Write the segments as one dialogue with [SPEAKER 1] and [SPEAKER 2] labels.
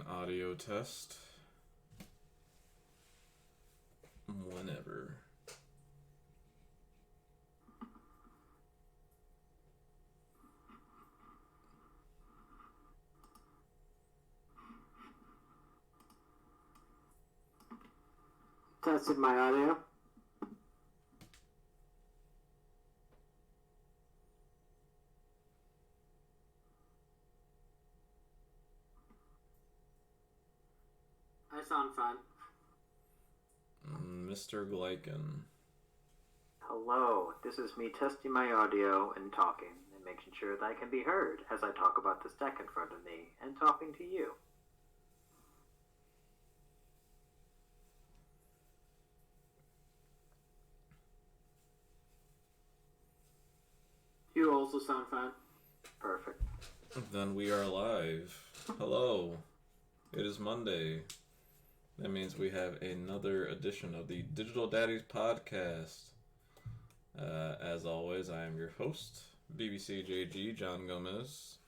[SPEAKER 1] an audio test. Whenever.
[SPEAKER 2] Tested my audio. I sound fine.
[SPEAKER 1] Mr. Glieken.
[SPEAKER 2] Hello, this is me testing my audio and talking and making sure that I can be heard as I talk about this deck in front of me and talking to you. You also sound fine. Perfect.
[SPEAKER 1] Then we are live. Hello. It is Monday. That means we have another edition of the Digital Daddies podcast. As always, I am your host, BBCJG John Gomez.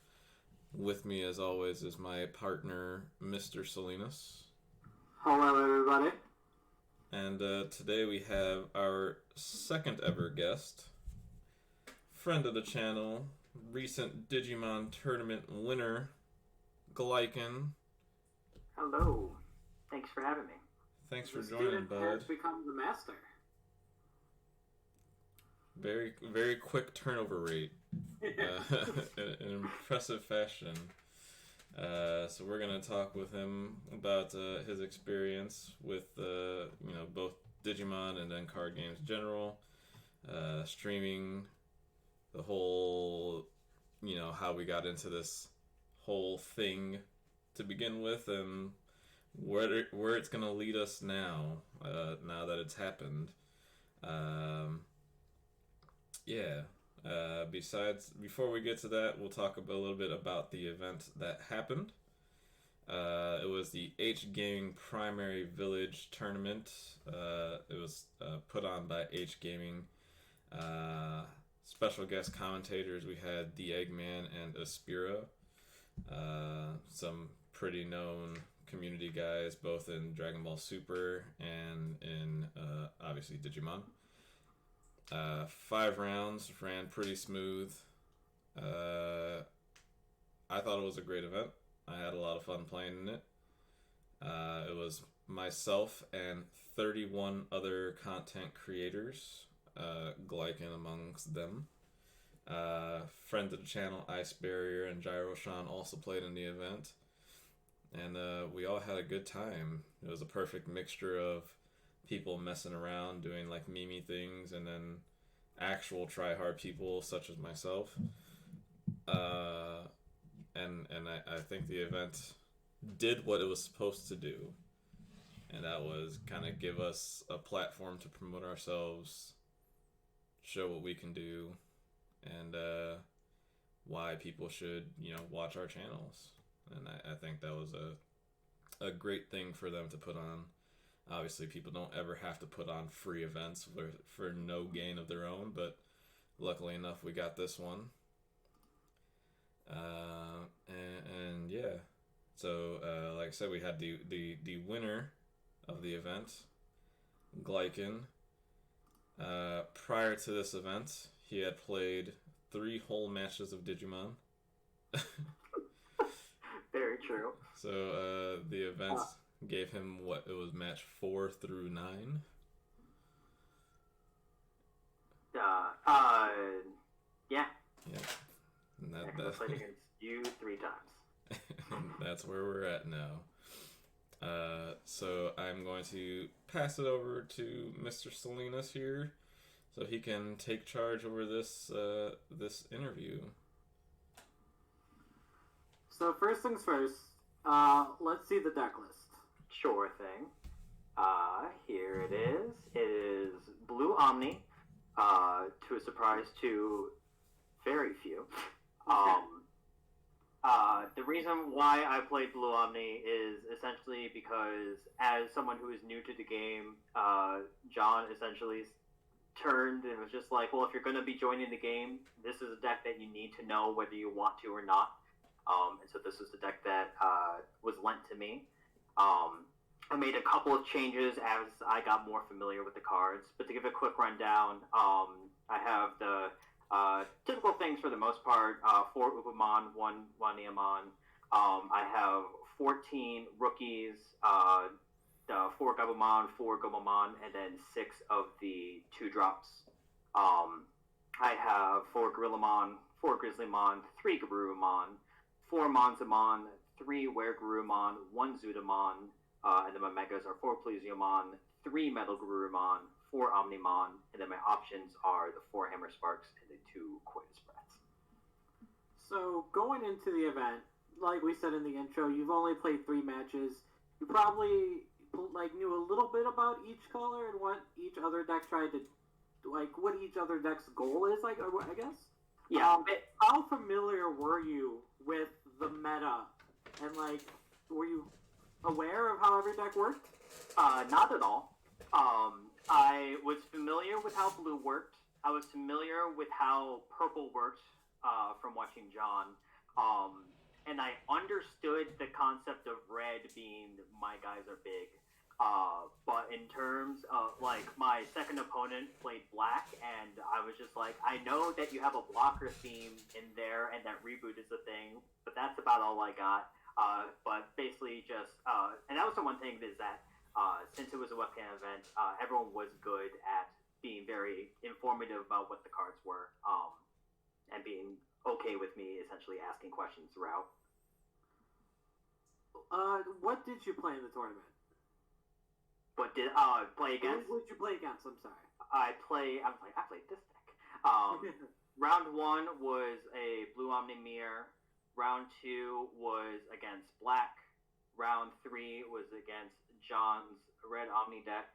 [SPEAKER 1] With me, as always, is my partner, Mr. Salinas.
[SPEAKER 2] Hello, everybody.
[SPEAKER 1] And today we have our second ever guest, friend of the channel, recent Digimon tournament winner, Glieken.
[SPEAKER 2] Hello. Thanks for having me.
[SPEAKER 1] Thanks for
[SPEAKER 2] the
[SPEAKER 1] joining,
[SPEAKER 2] student
[SPEAKER 1] bud.
[SPEAKER 2] has become the master.
[SPEAKER 1] Very, very quick turnover rate. In an impressive fashion. So we're gonna talk with him about his experience with both Digimon and then card games in general, streaming, the whole how we got into this whole thing to begin with, and where it's gonna lead us now. Now that it's happened. Before we get to that, we'll talk a little bit about the event that happened. It was the H Gaming Primary Village Tournament. It was put on by H Gaming. Special guest commentators, we had the Eggman and Aspira. Some pretty known community guys, both in Dragon Ball Super and in, obviously, Digimon. 5 rounds, ran pretty smooth. I thought it was a great event. I had a lot of fun playing in it. It was myself and 31 other content creators, Glieken amongst them. Friend of the channel, Ice Barrier and Gyro Sean also played in the event. And we all had a good time. It was a perfect mixture of people messing around, doing like meme things, and then actual try-hard people such as myself. And I think the event did what it was supposed to do. And that was kind of give us a platform to promote ourselves, show what we can do, and why people should, watch our channels. And I think that was a great thing for them to put on. Obviously, people don't ever have to put on free events for no gain of their own, but luckily enough, we got this one. And yeah. So, like I said, we had the winner of the event, Glieken. Prior to this event, he had played 3 whole matches of Digimon.
[SPEAKER 2] Very true.
[SPEAKER 1] So, the event gave him it was match 4 through 9.
[SPEAKER 2] Yeah.
[SPEAKER 1] And
[SPEAKER 2] I played against you 3 times.
[SPEAKER 1] That's where we're at now. So I'm going to pass it over to Mr. Salinas here, so he can take charge over this interview.
[SPEAKER 2] So first things first, let's see the deck list. Sure thing. Here it is. It is Blue Omni, to a surprise to very few. The reason why I played Blue Omni is essentially because, as someone who is new to the game, John essentially turned and was just like, well, if you're going to be joining the game, this is a deck that you need to know whether you want to or not. And so this was the deck that was lent to me. I made a couple of changes as I got more familiar with the cards, but to give a quick rundown, I have the typical things for the most part: 4 Ubamon, 1 Neomon. I have 14 rookies, 4 Gabumon, 4 Gomamon, and then 6 of the 2-drops. I have 4 Gorillamon, 4 Grizzlymon, 3 Garurumon, 4 Monzamon, 3 Weregarurumon, 1 Zudamon, and then my megas are 4 Plesionomon, 3 Metal Garurumon, 4 Omnimon, and then my options are the 4 Hammer Sparks and the 2 Coitus Brats.
[SPEAKER 3] So going into the event, like we said in the intro, you've only played 3 matches. You probably knew a little bit about each color and what each other deck tried to, what each other deck's goal is. I guess.
[SPEAKER 2] Yeah.
[SPEAKER 3] How familiar were you with the meta, and were you aware of how every deck worked?
[SPEAKER 2] Not at all. I was familiar with how blue worked. I was familiar with how purple worked from watching John. And I understood the concept of red being my guys are big. But in terms of, my second opponent played black, and I was just like, I know that you have a blocker theme in there, and that reboot is a thing, but that's about all I got. But basically just, and that was the one thing is that, since it was a webcam event, everyone was good at being very informative about what the cards were, and being okay with me essentially asking questions throughout.
[SPEAKER 3] What did you play in the tournament?
[SPEAKER 2] What did I play against?
[SPEAKER 3] What did you play against? I'm sorry.
[SPEAKER 2] I played this deck. Round 1 was a blue Omni Mirror. Round 2 was against black. Round 3 was against John's red Omni deck.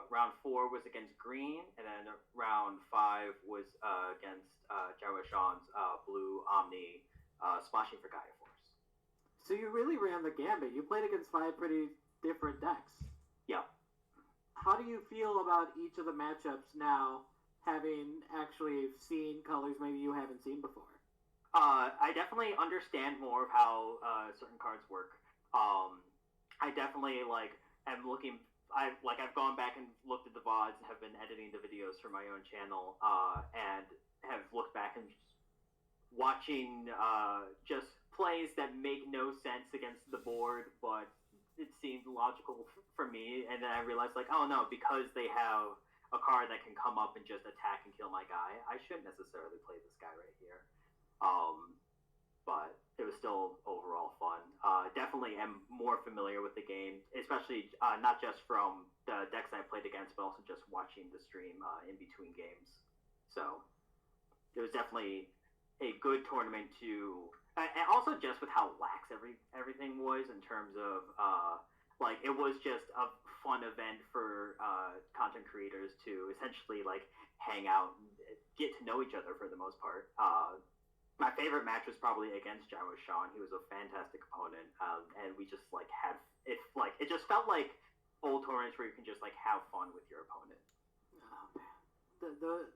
[SPEAKER 2] Round 4 was against green, and then round 5 was against Jawa Sean's blue Omni splashing for Gaia Force.
[SPEAKER 3] So you really ran the gambit. You played against 5 pretty different decks.
[SPEAKER 2] Yeah.
[SPEAKER 3] How do you feel about each of the matchups now, having actually seen colors maybe you haven't seen before?
[SPEAKER 2] I definitely understand more of how certain cards work. I definitely am looking. I've gone back and looked at the VODs and have been editing the videos for my own channel, and have looked back and watching just plays that make no sense against the board, but it seemed logical for me. And then I realized, oh no, because they have a card that can come up and just attack and kill my guy, I shouldn't necessarily play this guy right here. But it was still overall fun. Definitely am more familiar with the game, especially not just from the decks I played against, but also just watching the stream in between games. So it was definitely a good tournament to, and also just with how lax everything was in terms of it was just a fun event for content creators to essentially hang out and get to know each other for the most part. My favorite match was probably against Jawa Sean. He was a fantastic opponent, and we just had it. It just felt like old tournaments where you can just have fun with your opponent.
[SPEAKER 3] Oh man,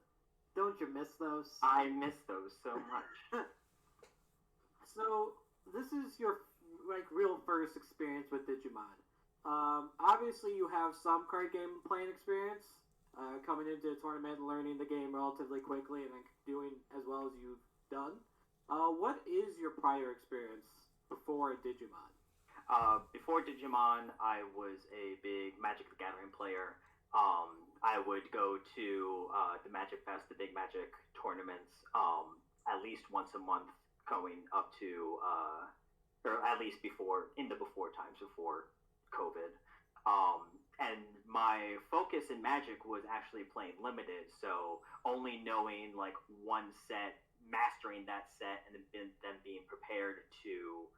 [SPEAKER 3] don't you miss those?
[SPEAKER 2] I miss those so much.
[SPEAKER 3] So this is your real first experience with Digimon. Obviously, you have some card game playing experience, coming into a tournament and learning the game relatively quickly, and doing as well as you've done. What is your prior experience before Digimon?
[SPEAKER 2] Before Digimon, I was a big Magic the Gathering player. I would go to the Magic Fest, the big Magic tournaments, at least once a month, going up to, or at least before times before COVID. And my focus in Magic was actually playing limited, so only knowing one set, mastering that set, and then being prepared to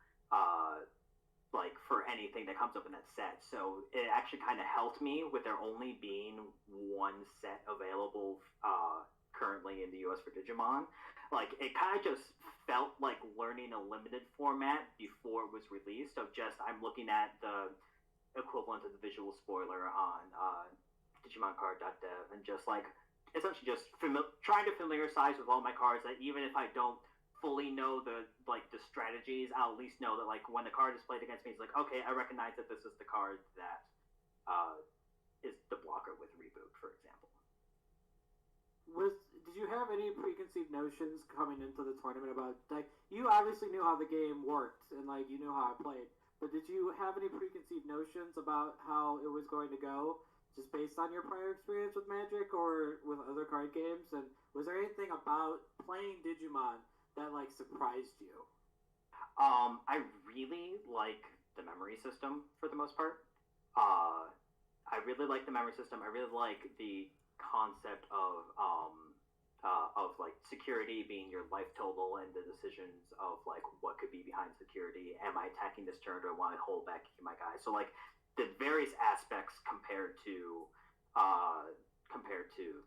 [SPEAKER 2] for anything that comes up in that set. So it actually kind of helped me with there only being one set available currently in the US for Digimon. It kind of just felt like learning a limited format before it was released, of just I'm looking at the equivalent of the visual spoiler on DigimonCard.dev, and just essentially just trying to familiarize with all my cards, that even if I don't fully know the strategies, I'll at least know that like when the card is played against me, it's like, okay, I recognize that this is the card that is the blocker with reboot, for example.
[SPEAKER 3] Did you have any preconceived notions coming into the tournament about, like, you obviously knew how the game worked and like you knew how it played, but did you have any preconceived notions about how it was going to go, just based on your prior experience with Magic or with other card games? And was there anything about playing Digimon that like surprised you?
[SPEAKER 2] I really like the memory system for the most part. I really like the memory system. I really like the concept of like security being your life total and the decisions of like what could be behind security. Am I attacking this turn, or do I want to hold back my guy? So like the various aspects compared to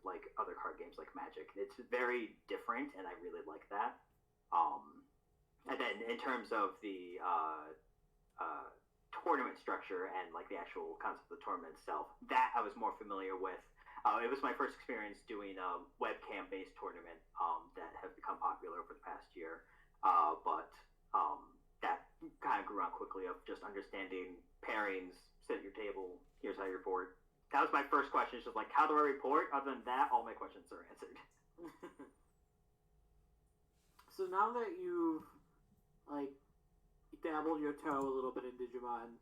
[SPEAKER 2] like other card games like Magic, it's very different, and I really like that. And then in terms of the tournament structure and like the actual concept of the tournament itself, that I was more familiar with. It was my first experience doing a webcam-based tournament that have become popular over the past year. But that kind of grew on quickly of just understanding pairings, sit at your table, here's how you report. That was my first question. It's just like, how do I report? Other than that, all my questions are answered.
[SPEAKER 3] So now that you've like dabbled your toe a little bit in Digimon,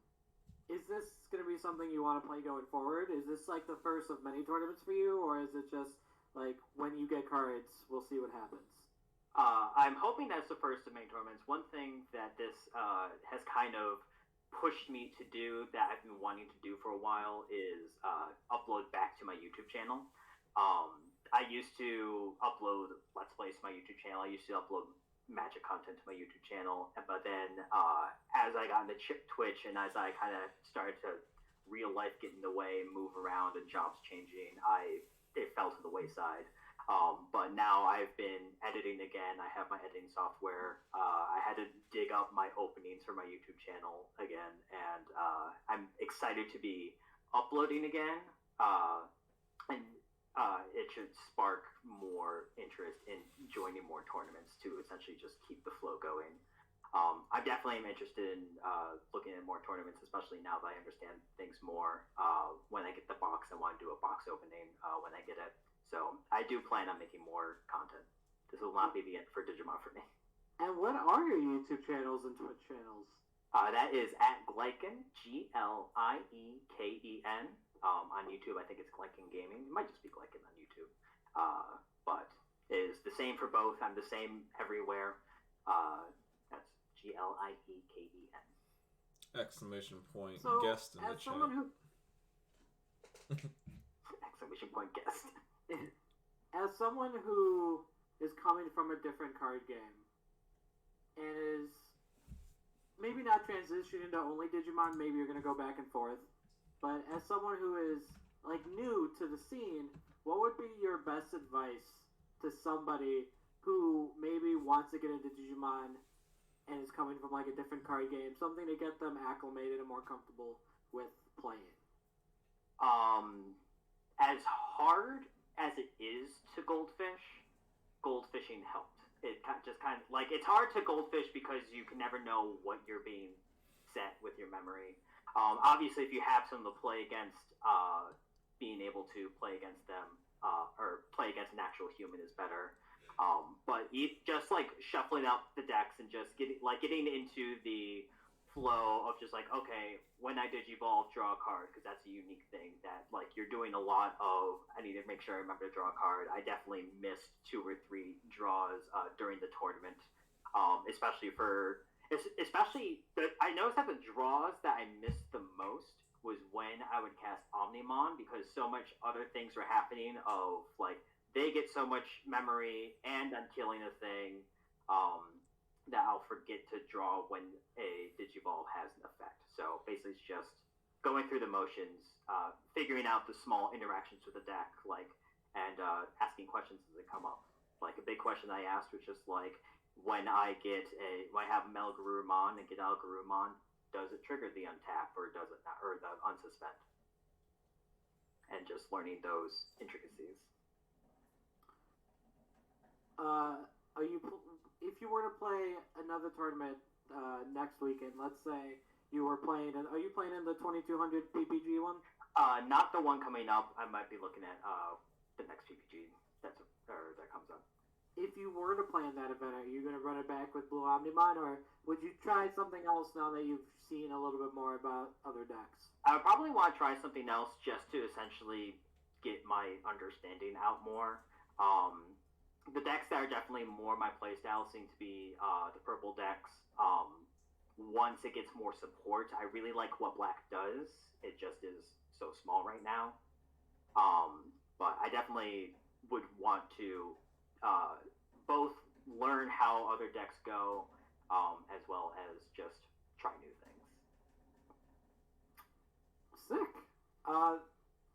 [SPEAKER 3] is this going to be something you want to play going forward? Is this like the first of many tournaments for you, or is it just like when you get cards, we'll see what happens?
[SPEAKER 2] I'm hoping that's the first of many tournaments. One thing that this has kind of pushed me to do that I've been wanting to do for a while is upload back to my YouTube channel. I used to upload Let's Plays to my YouTube channel. I used to upload Magic content to my YouTube channel, but then as I got into Twitch and as I kind of started to real life get in the way, move around, and jobs changing, it fell to the wayside. But now I've been editing again. I have my editing software. I had to dig up my openings for my YouTube channel again, and I'm excited to be uploading again. And it should spark more interest in joining more tournaments to essentially just keep the flow going. I definitely am interested in looking at more tournaments, especially now that I understand things more. When I get the box, I want to do a box opening when I get it. So I do plan on making more content. This will not be the end for Digimon for me.
[SPEAKER 3] And what are your YouTube channels and Twitch channels?
[SPEAKER 2] That is at Glieken, Glieken. On YouTube, I think it's Glieken Gaming. It might just be Glieken on YouTube. But it is the same for both. I'm the same everywhere. That's Glieken.
[SPEAKER 1] Exclamation point
[SPEAKER 3] So,
[SPEAKER 1] guest in the
[SPEAKER 3] as
[SPEAKER 1] chat.
[SPEAKER 3] someone who
[SPEAKER 2] Exclamation point guest.
[SPEAKER 3] as someone who is coming from a different card game and is maybe not transitioning to only Digimon, maybe you're going to go back and forth, but as someone who is like new to the scene, what would be your best advice to somebody who maybe wants to get into Digimon and is coming from like a different card game, something to get them acclimated and more comfortable with playing?
[SPEAKER 2] As hard as it is to goldfishing helped. It just kind of like, it's hard to goldfish because you can never know what you're being set with your memory. Obviously, if you have someone to play against, being able to play against them or play against an actual human is better. But just like shuffling up the decks and just getting into the flow of just like, okay, when I Digivolve, draw a card, because that's a unique thing that like you're doing a lot of. I need to make sure I remember to draw a card. I definitely missed 2 or 3 draws during the tournament, especially I noticed that the draws that I missed the most was when I would cast Omnimon, because so much other things were happening of like they get so much memory and I'm killing a thing that I'll forget to draw when a Digivolve has an effect. So basically it's just going through the motions, figuring out the small interactions with the deck, like, and asking questions as they come up. Like a big question I asked was just like, when I have Melgarurumon and get Algarurumon, does it trigger the untap or does it not, or the unsuspend? And just learning those intricacies.
[SPEAKER 3] if you were to play another tournament next weekend, let's say you were playing, are you playing in the 2200 PPG one?
[SPEAKER 2] Not the one coming up. I might be looking at the next PPG that comes up.
[SPEAKER 3] If you were to play in that event, are you going to run it back with Blue Omnimon, or would you try something else now that you've seen a little bit more about other decks?
[SPEAKER 2] I would probably want to try something else just to essentially get my understanding out more. The decks that are definitely more my playstyle seem to be the purple decks. Once it gets more support, I really like what black does. It just is so small right now. But I definitely would want to both learn how other decks go, as well as just try new things.
[SPEAKER 3] Sick.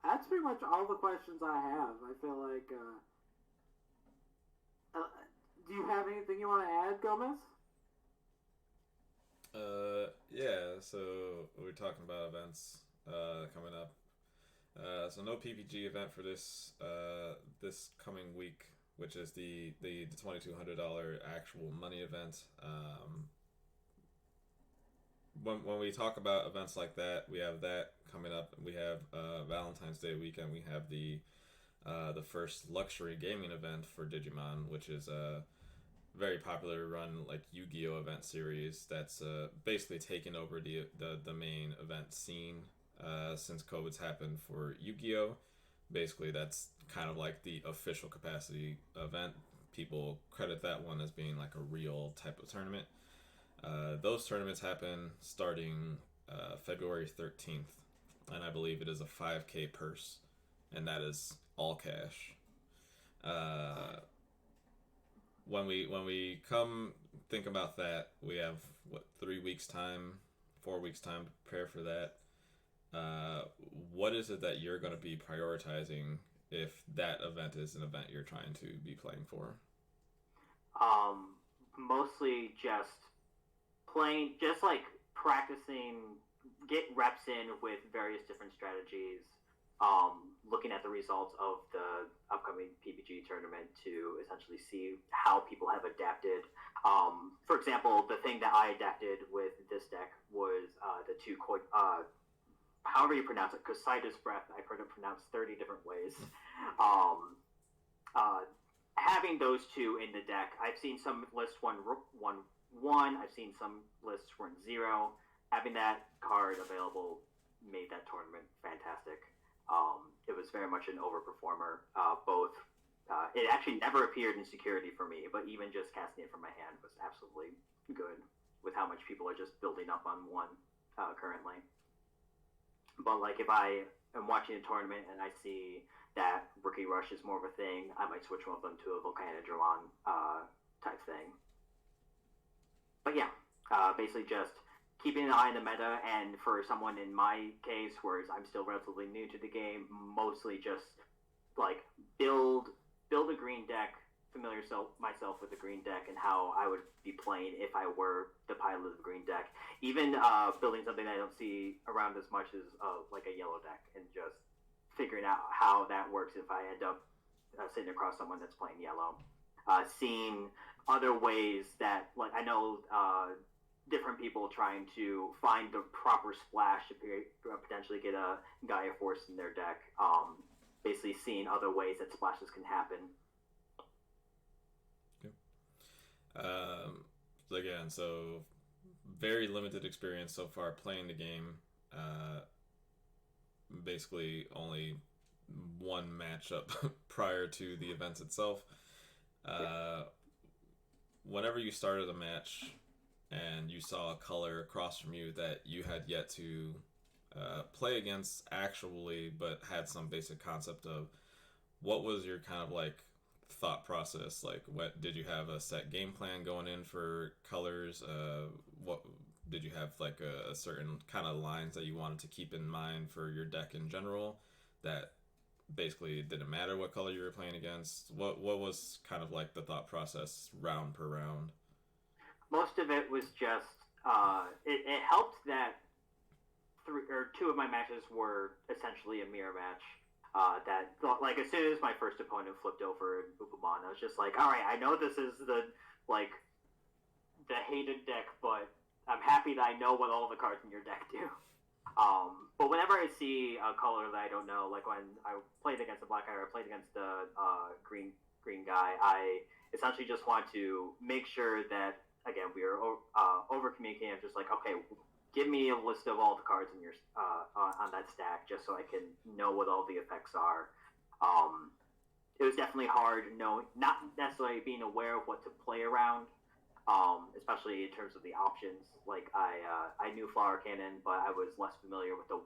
[SPEAKER 3] That's pretty much all the questions I have. I feel like. Do you have anything you want to add, Gomez?
[SPEAKER 1] Yeah. So we're talking about events coming up. So no PPG event for this coming week, which is the $2,200 actual money event. When we talk about events like that, we have that coming up. We have Valentine's Day weekend. We have the first luxury gaming event for Digimon, which is a very popular run like Yu-Gi-Oh event series that's basically taken over the main event scene since COVID's happened for Yu-Gi-Oh. Basically, that's kind of like the official capacity event. People credit that one as being like a real type of tournament. Those tournaments happen starting February 13th, and I believe it is a 5K purse, and that is all cash. When we come think about that, we have 3 weeks time, 4 weeks time to prepare for that. What is it that you're going to be prioritizing if that event is an event you're trying to be playing for?
[SPEAKER 2] Mostly just playing, just like practicing, get reps in with various different strategies, looking at the results of the upcoming PPG tournament to essentially see how people have adapted. For example, the thing that I adapted with this deck was the two however you pronounce it, Cositus Breath. I've heard it pronounced 30 different ways. Having those two in the deck, I've seen some lists run 1/1. I've seen some lists run 0. Having that card available made that tournament fantastic. It was very much an overperformer. It actually never appeared in security for me, but even just casting it from my hand was absolutely good with how much people are just building up on one currently. But like if I am watching a tournament and I see that Rookie Rush is more of a thing, I might switch one of them to a Volcanodramon type thing. But yeah, basically just keeping an eye on the meta, and for someone in my case, whereas I'm still relatively new to the game, mostly just like build a green deck, familiar myself with the green deck and how I would be playing if I were the pilot of the green deck. Even building something that I don't see around as much as like a yellow deck, and just figuring out how that works if I end up sitting across someone that's playing yellow. Seeing other ways that, like, I know different people trying to find the proper splash to potentially get a Gaia Force in their deck. Basically seeing other ways that splashes can happen.
[SPEAKER 1] Again, so very limited experience so far playing the game. Basically only one matchup prior to the event itself. Whenever you started a match and you saw a color across from you that you had yet to play against actually, but had some basic concept of, what was your kind of like thought process? Like, what did you have a set game plan going in for colors? What did you have like a certain kind of lines that you wanted to keep in mind for your deck in general, that basically it didn't matter what color you were playing against? What was kind of like the thought process round per round?
[SPEAKER 2] Most of it was just it helped that 2 of my matches were essentially a mirror match. That like as soon as my first opponent flipped over Upamon, I was just like, all right, I know this is the hated deck, but I'm happy that I know what all the cards in your deck do. But whenever I see a color that I don't know, like when I played against the black guy or I played against the green guy, I essentially just want to make sure that, again, we are over communicating. I'm just like, okay, give me a list of all the cards in your on that stack, just so I can know what all the effects are. It was definitely hard knowing, not necessarily being aware of what to play around. Especially in terms of the options. Like I knew Flower Cannon, but I was less familiar with the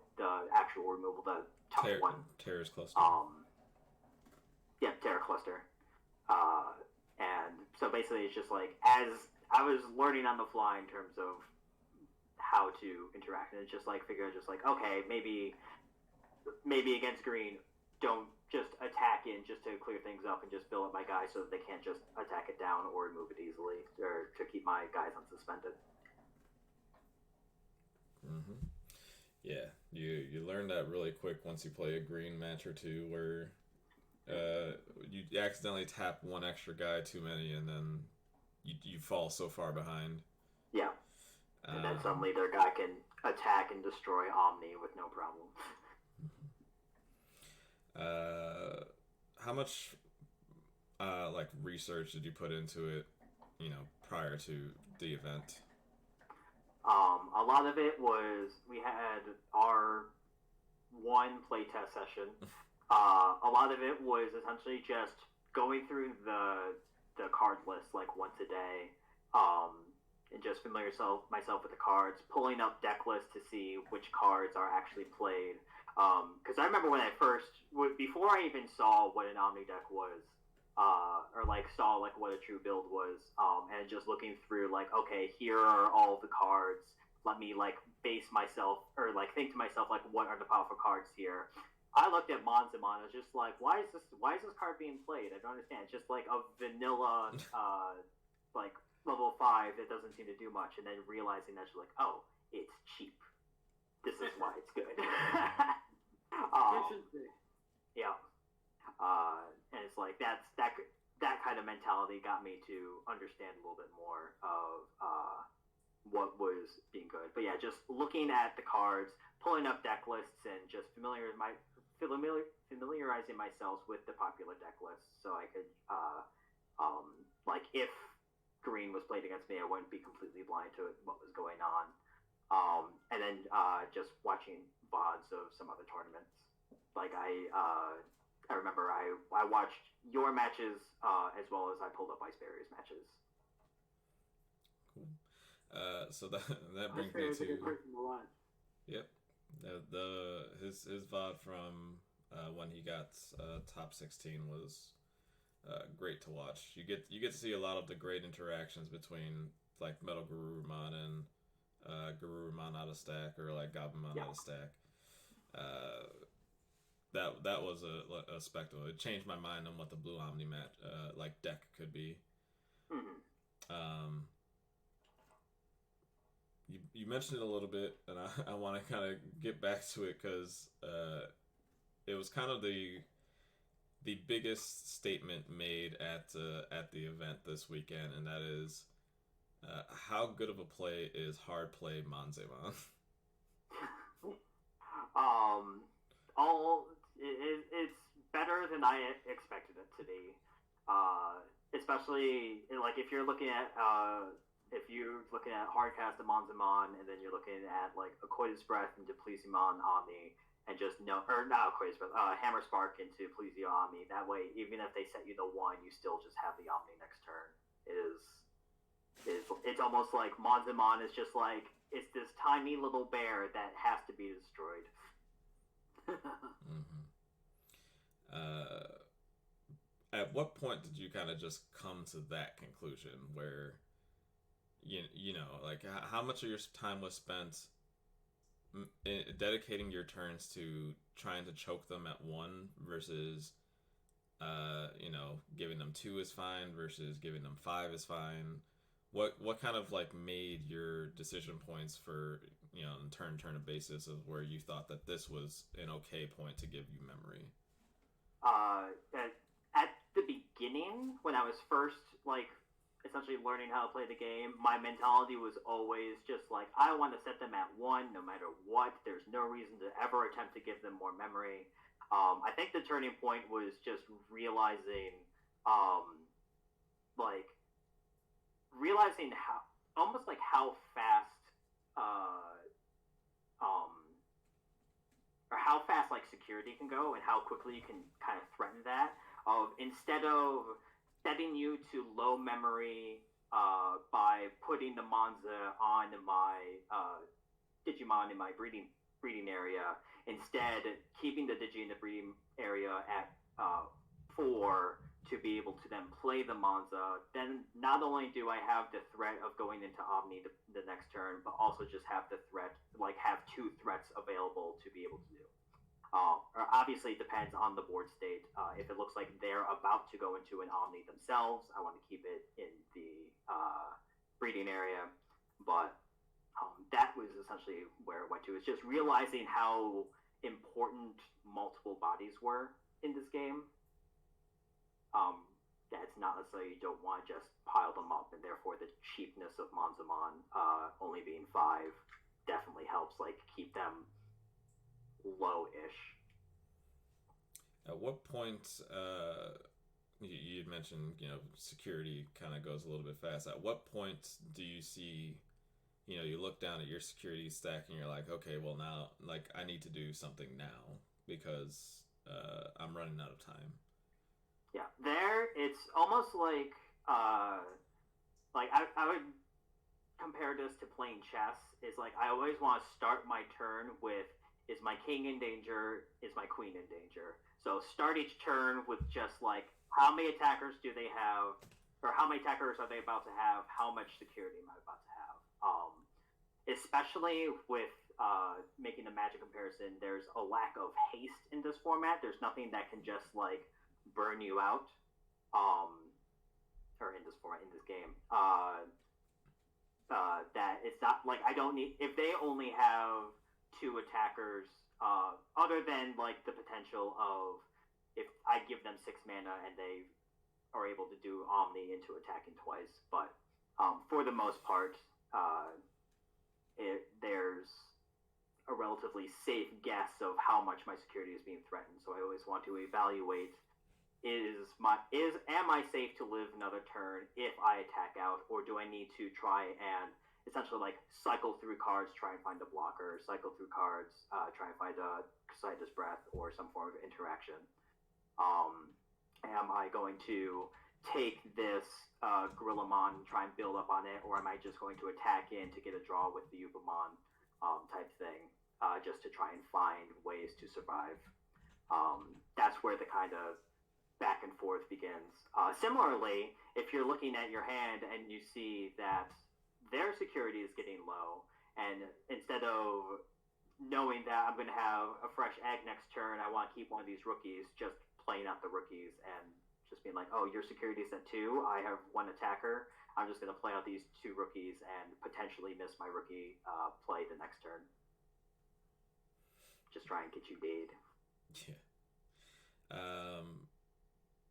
[SPEAKER 2] actual removal, the top one.
[SPEAKER 1] Terror's Cluster.
[SPEAKER 2] Yeah, Terror Cluster. And so basically, it's just like as I was learning on the fly in terms of how to interact, and it's just like okay, maybe against green, don't just attack in just to clear things up and just fill up my guys so that they can't just attack it down or remove it easily, or to keep my guys unsuspended.
[SPEAKER 1] Mm-hmm. Yeah, you learn that really quick once you play a green match or two where you accidentally tap one extra guy too many and then you fall so far behind.
[SPEAKER 2] Yeah. And then suddenly their guy can attack and destroy Omni with no problem.
[SPEAKER 1] How much like research did you put into it, prior to the event?
[SPEAKER 2] A lot of it was, we had our one playtest session. A lot of it was essentially just going through the card list like once a day, and just familiar myself with the cards, pulling up deck lists to see which cards are actually played. Because I remember when I before I even saw what an Omni deck was, or like saw like what a true build was, and just looking through like, okay, here are all the cards. Let me like base myself, or like think to myself like, what are the powerful cards here? I looked at Monzamon. I was just like, why is this card being played? I don't understand. It's just like a vanilla, like level 5 that doesn't seem to do much, and then realizing that you're like, oh, it's cheap. This is why it's good. Yeah. And it's like that kind of mentality got me to understand a little bit more of what was being good. But yeah, just looking at the cards, pulling up deck lists, and just familiarizing myself with the popular deck lists, so I could like if green was played against me, I wouldn't be completely blind to what was going on. And then just watching VODs of some other tournaments. Like I remember I watched your matches as well as I pulled up Ice Barrier's matches.
[SPEAKER 1] Cool. So that brings me to yep, his VOD from when he got top 16 was great to watch. You get to see a lot of the great interactions between like Metal Garurumon and Garurumon out of stack, or like Gabumon out of stack. That was a spectacle. It changed my mind on what the Blue Omni match like deck could be.
[SPEAKER 2] Mm-hmm.
[SPEAKER 1] You mentioned it a little bit, and I want to kind of get back to it because it was kind of the biggest statement made at the event this weekend, and that is how good of a play is hard play Monzamon?
[SPEAKER 2] It's better than I expected it to be. Especially like if you're looking at Hardcast of Monzamon, and then you're looking at like Aquatis Breath and Deplesimon Omni, and just not Aquatis Breath, Hammer Spark into Plesio Omni. That way, even if they set you the 1, you still just have the Omni next turn. It's almost like Monzamon is just like, it's this tiny little bear that has to be destroyed.
[SPEAKER 1] Mm-hmm. At what point did you kind of just come to that conclusion where you know, like how much of your time was spent dedicating your turns to trying to choke them at 1 versus giving them 2 is fine versus giving them 5 is fine? What kind of like made your decision points for on turn basis of where you thought that this was an okay point to give you memory?
[SPEAKER 2] at the beginning, when I was first, like, essentially learning how to play the game, my mentality was always just like, I want to set them at 1 no matter what. There's no reason to ever attempt to give them more memory. I think the turning point was just realizing, like, realizing how, almost like how fast, or how fast, like, security can go and how quickly you can kind of threaten that. Instead of setting you to low memory by putting the Monza on my Digimon in my breeding area. Instead, keeping the Digi in the breeding area at 4 to be able to then play the Monza. Then not only do I have the threat of going into Omni the next turn, but also just have the threat, like have 2 threats available to be able to do. Obviously, it depends on the board state. If it looks like they're about to go into an Omni themselves, I want to keep it in the breeding area. But that was essentially where it went to. It's just realizing how important multiple bodies were in this game. That's not necessarily you don't want to just pile them up, and therefore the cheapness of Monzamon only being 5 definitely helps, like, keep them low-ish.
[SPEAKER 1] At what point, you mentioned, security kind of goes a little bit fast. At what point do you see, you look down at your security stack and you're like, okay, well now, like, I need to do something now because I'm running out of time?
[SPEAKER 2] Yeah, it's almost like I would compare this to playing chess. Is like, I always want to start my turn with, is my king in danger? Is my queen in danger? So start each turn with just like, how many attackers do they have, or how many attackers are they about to have? How much security am I about to have? Especially with making the Magic comparison, there's a lack of haste in this format. There's nothing that can just like burn you out, or in this format, in this game. That it's not like, I don't need, if they only have 2 attackers, other than like the potential of if I give them 6 mana and they are able to do Omni into attacking twice. But for the most part, there's a relatively safe guess of how much my security is being threatened. So I always want to evaluate, am I safe to live another turn if I attack out, or do I need to try and essentially like cycle through cards, try and find a blocker, cycle through cards, try and find a Citus Breath or some form of interaction. Am I going to take this Gorillamon and try and build up on it, or am I just going to attack in to get a draw with the Yubamon type thing, just to try and find ways to survive? That's where the kind of back and forth begins. Similarly, if you're looking at your hand and you see that their security is getting low, and instead of knowing that I'm going to have a fresh egg next turn, I want to keep one of these rookies, just playing out the rookies and just being like, oh, your security is at 2, I have 1 attacker, I'm just going to play out these 2 rookies and potentially miss my rookie play the next turn. Just try and get you dead.
[SPEAKER 1] Yeah.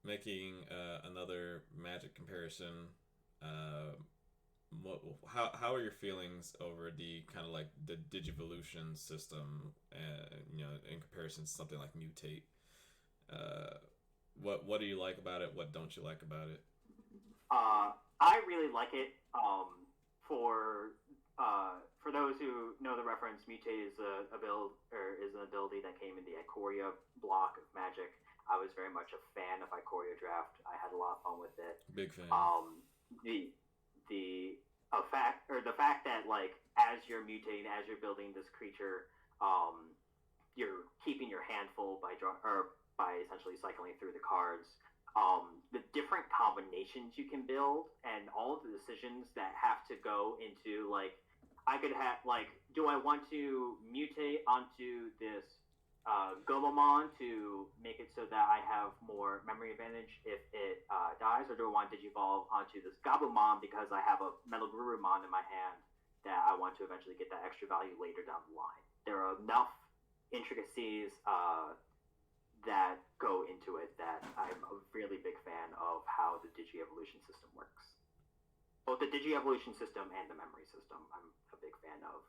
[SPEAKER 1] Making another Magic comparison, how are your feelings over the kind of like the Digivolution system, in comparison to something like Mutate? What do you like about it? What don't you like about it?
[SPEAKER 2] I really like it. For those who know the reference, Mutate is an ability that came in the Ikoria block of Magic. I was very much a fan of Ikoria Draft. I had a lot of fun with it.
[SPEAKER 1] Big fan.
[SPEAKER 2] The fact that like as you're mutating, as you're building this creature, you're keeping your hand full by essentially cycling through the cards. The different combinations you can build, and all of the decisions that have to go into like, I could have like, do I want to mutate onto this Gomamon to make it so that I have more memory advantage if it dies, or do I want to Digivolve onto this Gabumon because I have a Metal Garurumon in my hand that I want to eventually get that extra value later down the line? There are enough intricacies that go into it that I'm a really big fan of how the Digi-Evolution system works. Both the Digi-Evolution system and the memory system, I'm a big fan of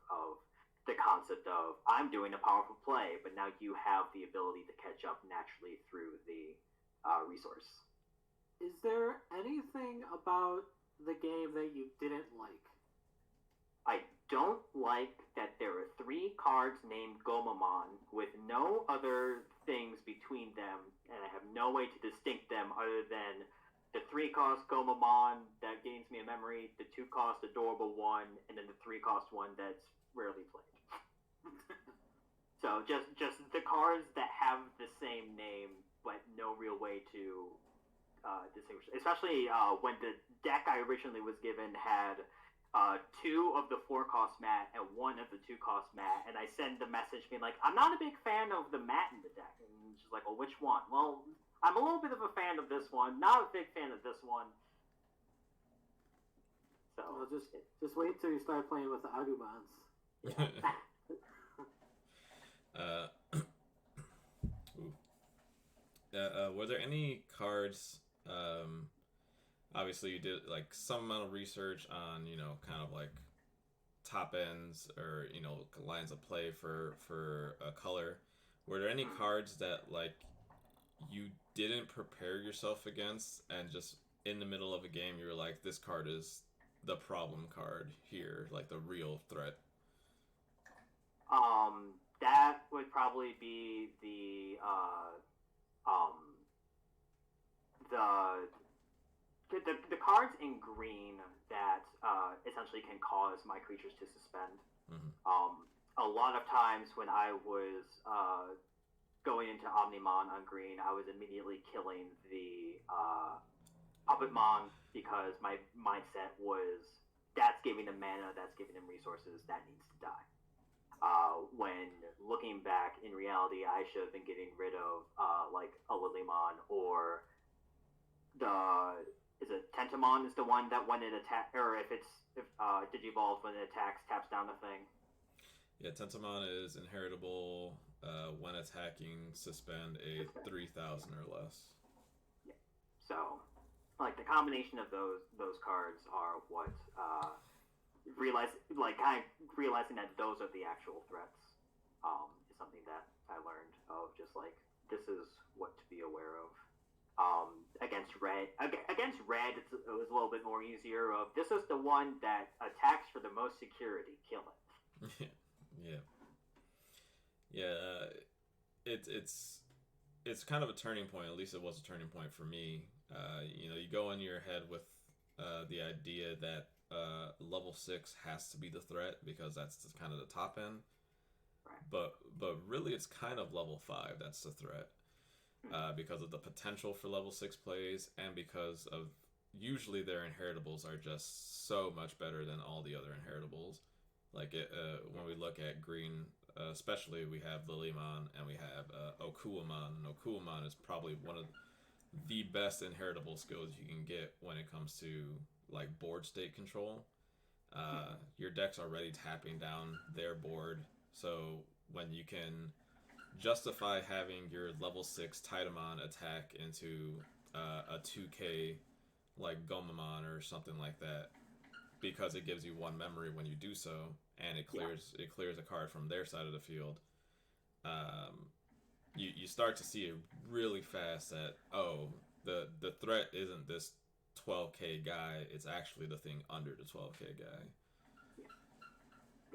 [SPEAKER 2] the concept of I'm doing a powerful play, but now you have the ability to catch up naturally through the resource.
[SPEAKER 3] Is there anything about the game that you didn't like?
[SPEAKER 2] I don't like that there are 3 cards named Gomamon with no other things between them, and I have no way to distinct them other than the 3-cost Gomamon that gains me a memory, the 2-cost Adorable one, and then the 3-cost one that's rarely played. So just the cards that have the same name, but no real way to distinguish. Especially when the deck I originally was given had 2 of the 4-cost mat and 1 of the 2-cost mat, and I send the message being like, I'm not a big fan of the mat in the deck. And she's like, well, which one? Well, I'm a little bit of a fan of this one, not a big fan of this one. So
[SPEAKER 3] well, just wait till you start playing with the Agumons.
[SPEAKER 2] Yeah.
[SPEAKER 1] Were there any cards? Obviously, you did like some amount of research on, you know, kind of like top ends or, you know, lines of play for a color. Were there any cards that like you didn't prepare yourself against, and just in the middle of a game you were like, this card is the problem card here, like the real threat?
[SPEAKER 2] That would probably be the cards in green that essentially can cause my creatures to suspend.
[SPEAKER 1] Mm-hmm.
[SPEAKER 2] A lot of times when I was going into Omnimon on green, I was immediately killing the Puppetmon because my mindset was that's giving them mana, that's giving them resources, that needs to die. When looking back, in reality, I should have been getting rid of like a Lilymon, or is it Tentamon is the one that when it attack, or if Digivolved, when it attacks, taps down the thing.
[SPEAKER 1] Yeah, Tentamon is inheritable when attacking, suspend a 3,000 or less.
[SPEAKER 2] Yeah. So, like, the combination of those cards are what realizing that those are the actual threats is something that I learned of. Just like, this is what to be aware of. Against red, it was a little bit more easier. Of this is the one that attacks for the most security. Kill it.
[SPEAKER 1] Yeah. It's kind of a turning point. At least it was a turning point for me. You know, you go in your head with the idea that level 6 has to be the threat because that's kind of the top end.
[SPEAKER 2] Right.
[SPEAKER 1] But really, it's kind of level 5 that's the threat. Because of the potential for level 6 plays, and because of usually their inheritables are just so much better than all the other inheritables. Like when we look at green, especially, we have Lilymon and we have Okuamon. And Okuamon is probably one of the best inheritable skills you can get when it comes to like board state control. Your deck's already tapping down their board, so when you can justify having your level 6 Titamon attack into a 2k like Gomamon or something like that, because it gives you 1 memory when you do so, and it clears a card from their side of the field. You start to see it really fast that the threat isn't this 12k guy, it's actually the thing under the 12k guy.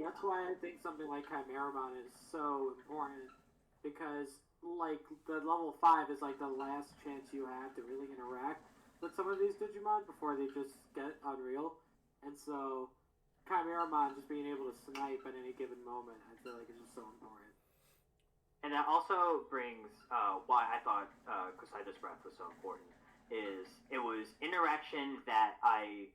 [SPEAKER 3] That's why I think something like Chimeramon is so important, because like the level 5 is like the last chance you have to really interact with some of these Digimon before they just get unreal. And so Chimeramon just being able to snipe at any given moment, I feel like is just so important.
[SPEAKER 2] And that also brings why I thought Crusader's Breath was so important, is it was interaction that I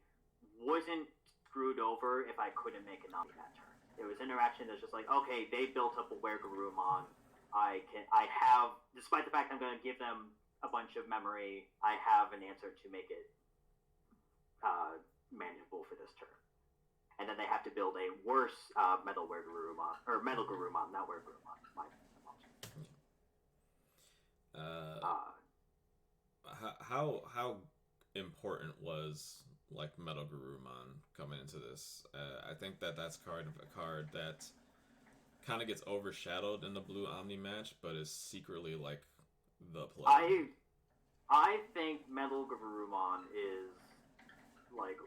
[SPEAKER 2] wasn't screwed over if I couldn't make an Omni that turn. It was interaction that's just like, okay, they built up a Weregarurumon. I have, despite the fact I'm going to give them a bunch of memory, I have an answer to make it manageable for this turn. And then they have to build a worse Metal Weregarurumon, or Metal Garurumon, not Weregarurumon.
[SPEAKER 1] How important was like Metal Garurumon coming into this? I think that's kind of a card that kind of gets overshadowed in the Blue Omni match, but is secretly like the play.
[SPEAKER 2] I think Metal Garurumon is like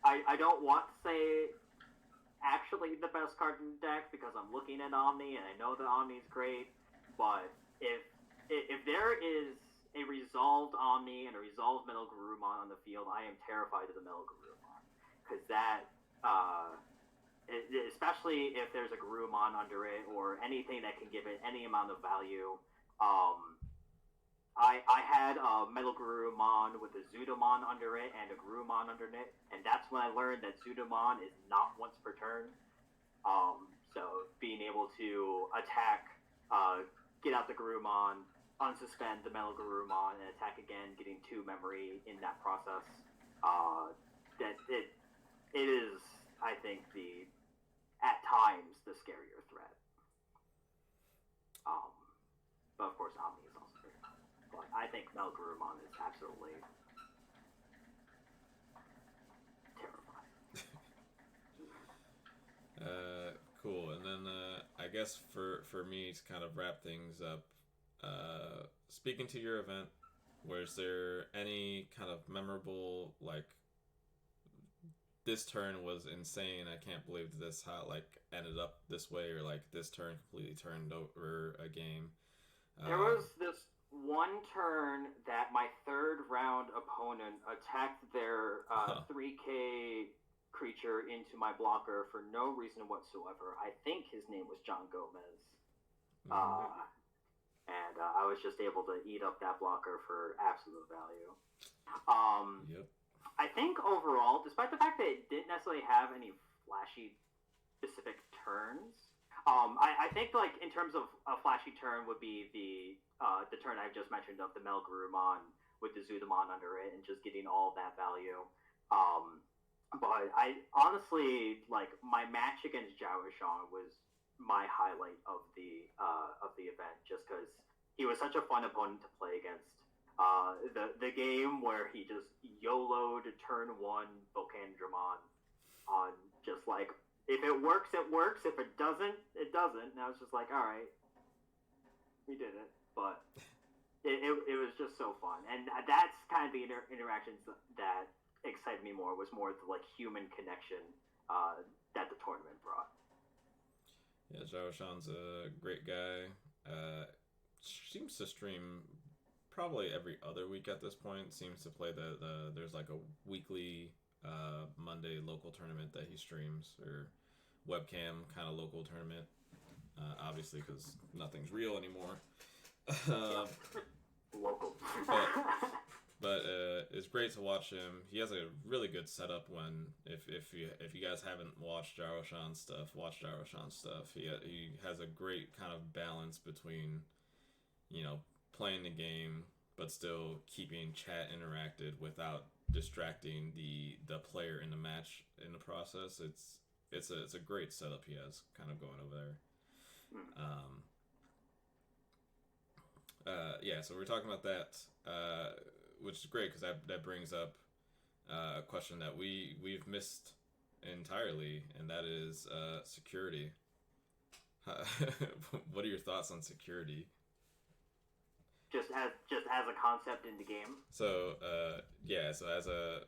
[SPEAKER 2] I don't want to say actually the best card in the deck because I'm looking at Omni and I know that Omni's great, but if there is a resolved Omni and a resolved Metal Garurumon on the field, I am terrified of the Metal Garurumon because that especially if there's a Garurumon under it or anything that can give it any amount of value. I had a Metal Garurumon with a Zudomon under it and a Garurumon under it, and that's when I learned that Zudomon is not once per turn. So being able to attack, get out the Garurumon, unsuspend the Metal Garurumon, and attack again, getting 2 memory in that process, that it is, I think, at times the scarier threat. But of course, Omni is also very fun. But I think Metal Garurumon is absolutely
[SPEAKER 1] terrifying. Cool. And then I guess for me to kind of wrap things up, speaking to your event, was there any kind of memorable like this turn was insane? I can't believe this how like ended up this way, or like this turn completely turned over a game.
[SPEAKER 2] There was this one turn that my third round opponent attacked their 3K creature into my blocker for no reason whatsoever. I think his name was John Gomez. And I was just able to eat up that blocker for absolute value.
[SPEAKER 1] Yep.
[SPEAKER 2] I think overall, despite the fact that it didn't necessarily have any flashy specific turns, I think like in terms of a flashy turn would be the turn I just mentioned of the Metal Garurumon with the Zudomon under it and just getting all of that value. But I honestly like my match against Jiaoshan was my highlight of the event, just because he was such a fun opponent to play against. The game where he just YOLO'd turn 1 Volcandramon on just like, if it works, it works. If it doesn't, it doesn't. And I was just like, all right, we did it. But it was just so fun. And that's kind of the interactions that excited me more, was more the like human connection that the tournament brought.
[SPEAKER 1] Yeah, Jiaoshan's a great guy. Seems to stream probably every other week at this point. Seems to play there's like a weekly Monday local tournament that he streams, or webcam kind of local tournament. Obviously, because nothing's real anymore.
[SPEAKER 2] Local.
[SPEAKER 1] But it's great to watch him. He has a really good setup. When if you guys haven't watched Jiaoshan's stuff, watch Jiaoshan's stuff. He has a great kind of balance between, you know, playing the game but still keeping chat interacted without distracting the player in the match in the process. It's a great setup he has kind of going over there. Yeah, so we're talking about that, which is great because that brings up a question that we've missed entirely, and that is security. What are your thoughts on security?
[SPEAKER 2] Just as a concept in the game.
[SPEAKER 1] So yeah, so as a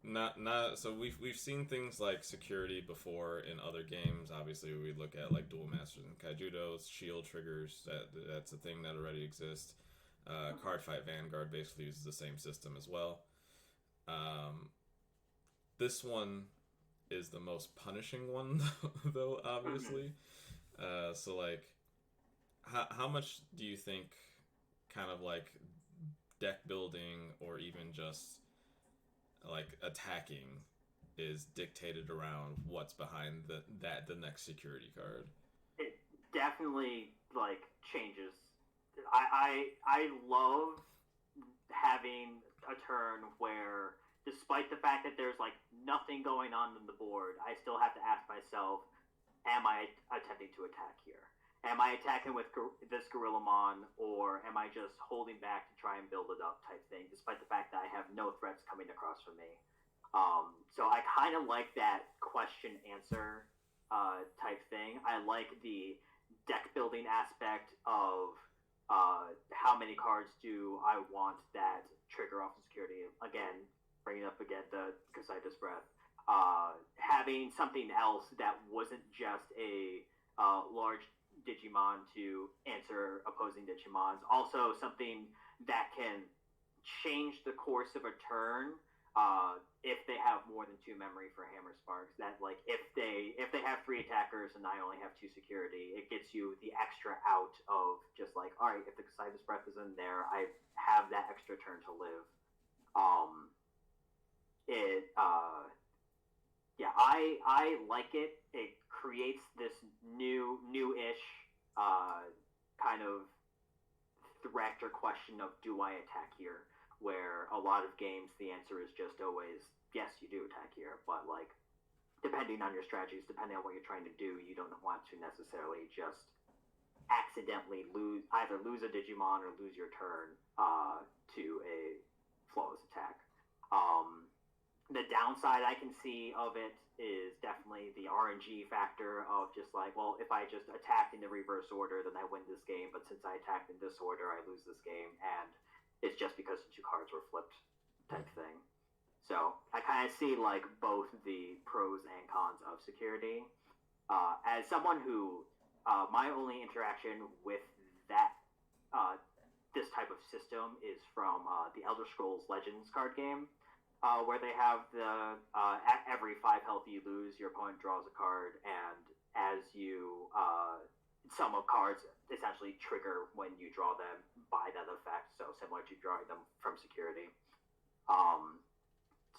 [SPEAKER 1] not so we've seen things like security before in other games. Obviously, we look at like Duel Masters and Kaijudos, shield triggers. That's a thing that already exists. Card Fight Vanguard basically uses the same system as well. This one is the most punishing one, though, obviously. So like, how much do you think kind of like deck building or even just like attacking is dictated around what's behind the next security card?
[SPEAKER 2] It definitely like changes. I love having a turn where, despite the fact that there's like nothing going on the board, I still have to ask myself, am I attempting to attack here? am I attacking with this Gorillamon, or am I just holding back to try and build it up type thing, despite the fact that I have no threats coming across from me. So I kind of like that question answer type thing. I like the deck building aspect of how many cards do I want that trigger off the security. Again, bringing up again the Casitas Breath. Having something else that wasn't just a large Digimon to answer opposing Digimons. Also something that can change the course of a turn if they have more than 2 memory for Hammer Sparks. That, like, if they have 3 attackers and I only have 2 security, it gets you the extra out of just like, all right, if the Casitas Breath is in there, I have that extra turn to live. I like it. It creates this new-ish kind of threat or question of, do I attack here? Where a lot of games, the answer is just always, yes, you do attack here, but like, depending on your strategies, depending on what you're trying to do, you don't want to necessarily just accidentally lose a Digimon or lose your turn to a flawless attack. The downside I can see of it is definitely the RNG factor of just like, well, if I just attacked in the reverse order, then I win this game, but since I attacked in this order, I lose this game, and it's just because the 2 cards were flipped type thing. So I kind of see like both the pros and cons of security. As someone who, my only interaction with that this type of system is from the Elder Scrolls Legends card game, where they have the at every 5 health you lose, your opponent draws a card, and as you some of cards essentially trigger when you draw them by that effect, so similar to drawing them from security.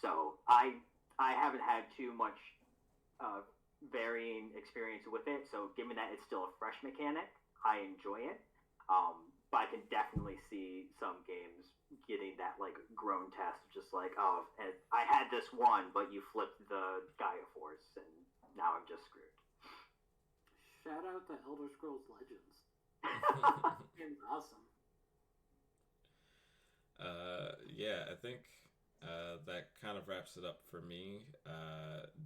[SPEAKER 2] So I haven't had too much varying experience with it, so given that it's still a fresh mechanic, I enjoy it. But I can definitely see some games getting that like grown test, just like, oh, and I had this one, but you flipped the Gaia Force, and now I'm just screwed.
[SPEAKER 3] Shout out to Elder Scrolls Legends. It's awesome.
[SPEAKER 1] Yeah, I think that kind of wraps it up for me.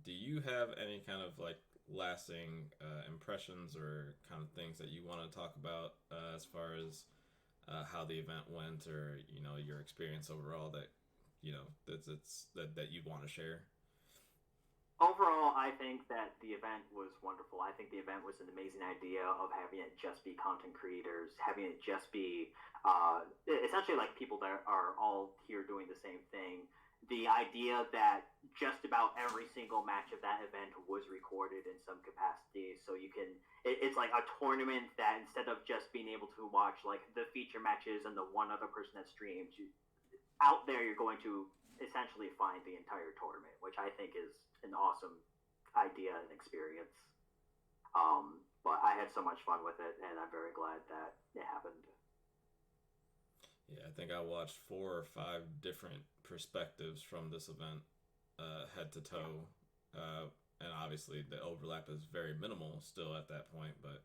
[SPEAKER 1] Do you have any kind of like lasting impressions or kind of things that you want to talk about as far as how the event went, or your experience overall that that you'd want to share?
[SPEAKER 2] Overall, I think that the event was wonderful. I think the event was an amazing idea of having it just be content creators, having it just be essentially like people that are all here doing the same thing. The idea that just about every single match of that event was recorded in some capacity, so you can, it's like a tournament that instead of just being able to watch like the feature matches and the one other person that streams, out there you're going to essentially find the entire tournament, which I think is an awesome idea and experience. But I had so much fun with it, and I'm very glad that it happened.
[SPEAKER 1] Yeah, I think I watched 4 or 5 different perspectives from this event, head to toe, and obviously the overlap is very minimal still at that point. But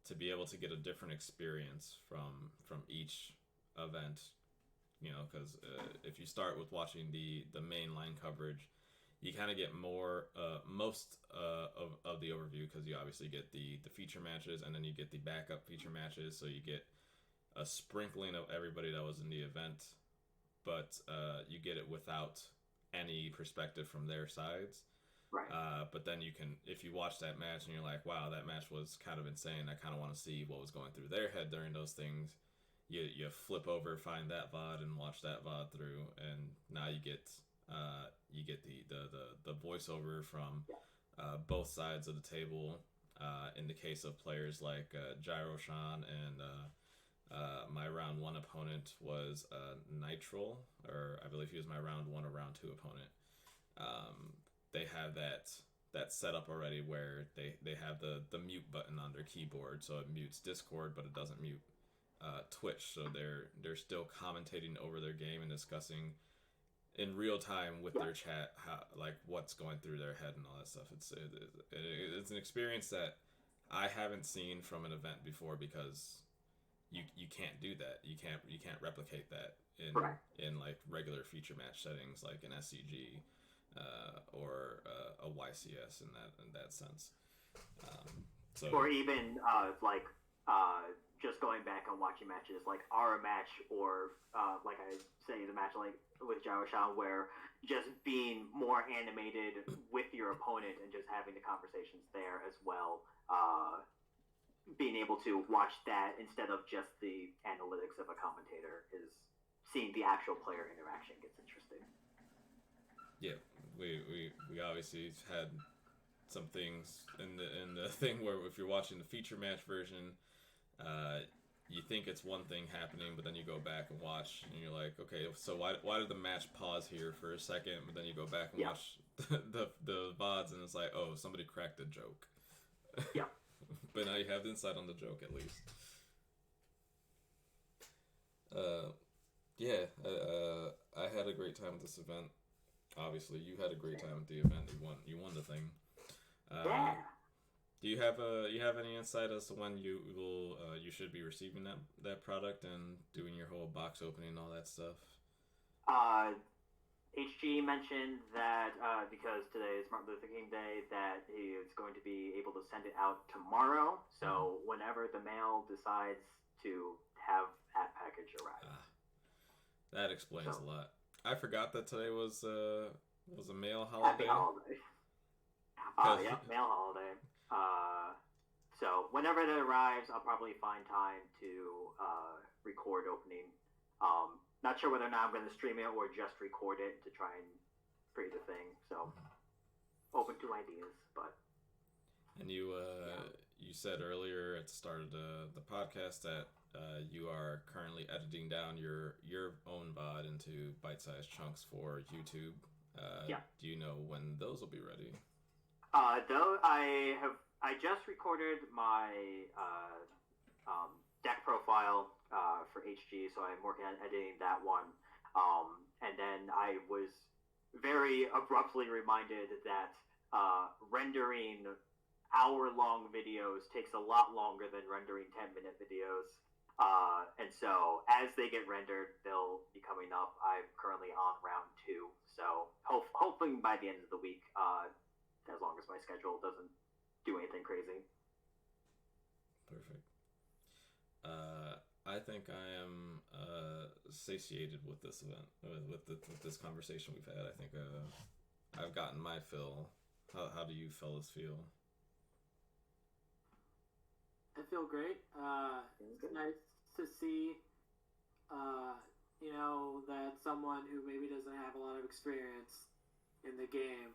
[SPEAKER 1] to be able to get a different experience from each event, because if you start with watching the mainline coverage, you kind of get most of the overview, because you obviously get the feature matches, and then you get the backup feature matches, so you get a sprinkling of everybody that was in the event, but you get it without any perspective from their sides.
[SPEAKER 2] Right.
[SPEAKER 1] But then you can, if you watch that match and you're like, wow, that match was kind of insane, I kind of want to see what was going through their head during those things. You flip over, find that VOD, and watch that VOD through, and now you get the voiceover from both sides of the table. In the case of players like Gyro-Shan, and my round 1 opponent was Nitral, or I believe he was my round 1 or round 2 opponent. They have that set up already where they have the mute button on their keyboard, so it mutes Discord, but it doesn't mute Twitch. So they're still commentating over their game and discussing in real time with their chat how, like, what's going through their head and all that stuff. It's an experience that I haven't seen from an event before because you can't do that. You can't replicate that in like regular feature match settings like an SCG or a YCS in that sense. So
[SPEAKER 2] or even just going back and watching matches like our match or like I say the match like with Zhao Shan where just being more animated with your opponent and just having the conversations there as well. Being able to watch that instead of just the analytics of a commentator is seeing the actual player interaction gets interesting.
[SPEAKER 1] Yeah, we obviously had some things in the thing where if you're watching the feature match version, you think it's one thing happening, but then you go back and watch, and you're like, okay, so why did the match pause here for a second? But then you go back and watch the VODs, and it's like, oh, somebody cracked a joke.
[SPEAKER 2] Yeah.
[SPEAKER 1] But now you have insight on the joke at least. I had a great time with this event. Obviously, you had a great time with the event. You won the thing.
[SPEAKER 2] Yeah.
[SPEAKER 1] Do you have any insight as to when you should be receiving that product and doing your whole box opening and all that stuff?
[SPEAKER 2] HG mentioned that because today is Martin Luther King Day, that he is going to be able to send it out tomorrow. So whenever the mail decides to have that package arrive.
[SPEAKER 1] That explains a lot. I forgot that today was a mail holiday.
[SPEAKER 2] Happy holiday. Yeah, mail holiday. So whenever it arrives, I'll probably find time to record opening. Not sure whether or not I'm going to stream it or just record it to try and create a thing. So open to ideas, but.
[SPEAKER 1] And you said earlier at the start of the podcast that you are currently editing down your own VOD into bite-sized chunks for YouTube. Do you know when those will be ready?
[SPEAKER 2] Though I just recorded my deck profile for HG, so I'm working on editing that one. And then I was very abruptly reminded that rendering hour-long videos takes a lot longer than rendering 10-minute videos. And so as they get rendered, they'll be coming up. I'm currently on round 2, so hopefully by the end of the week, as long as my schedule doesn't do anything crazy.
[SPEAKER 1] Perfect. I think I am satiated with this event, with this conversation we've had. I think I've gotten my fill. How do you fellas feel?
[SPEAKER 3] I feel great. It's nice to see, that someone who maybe doesn't have a lot of experience in the game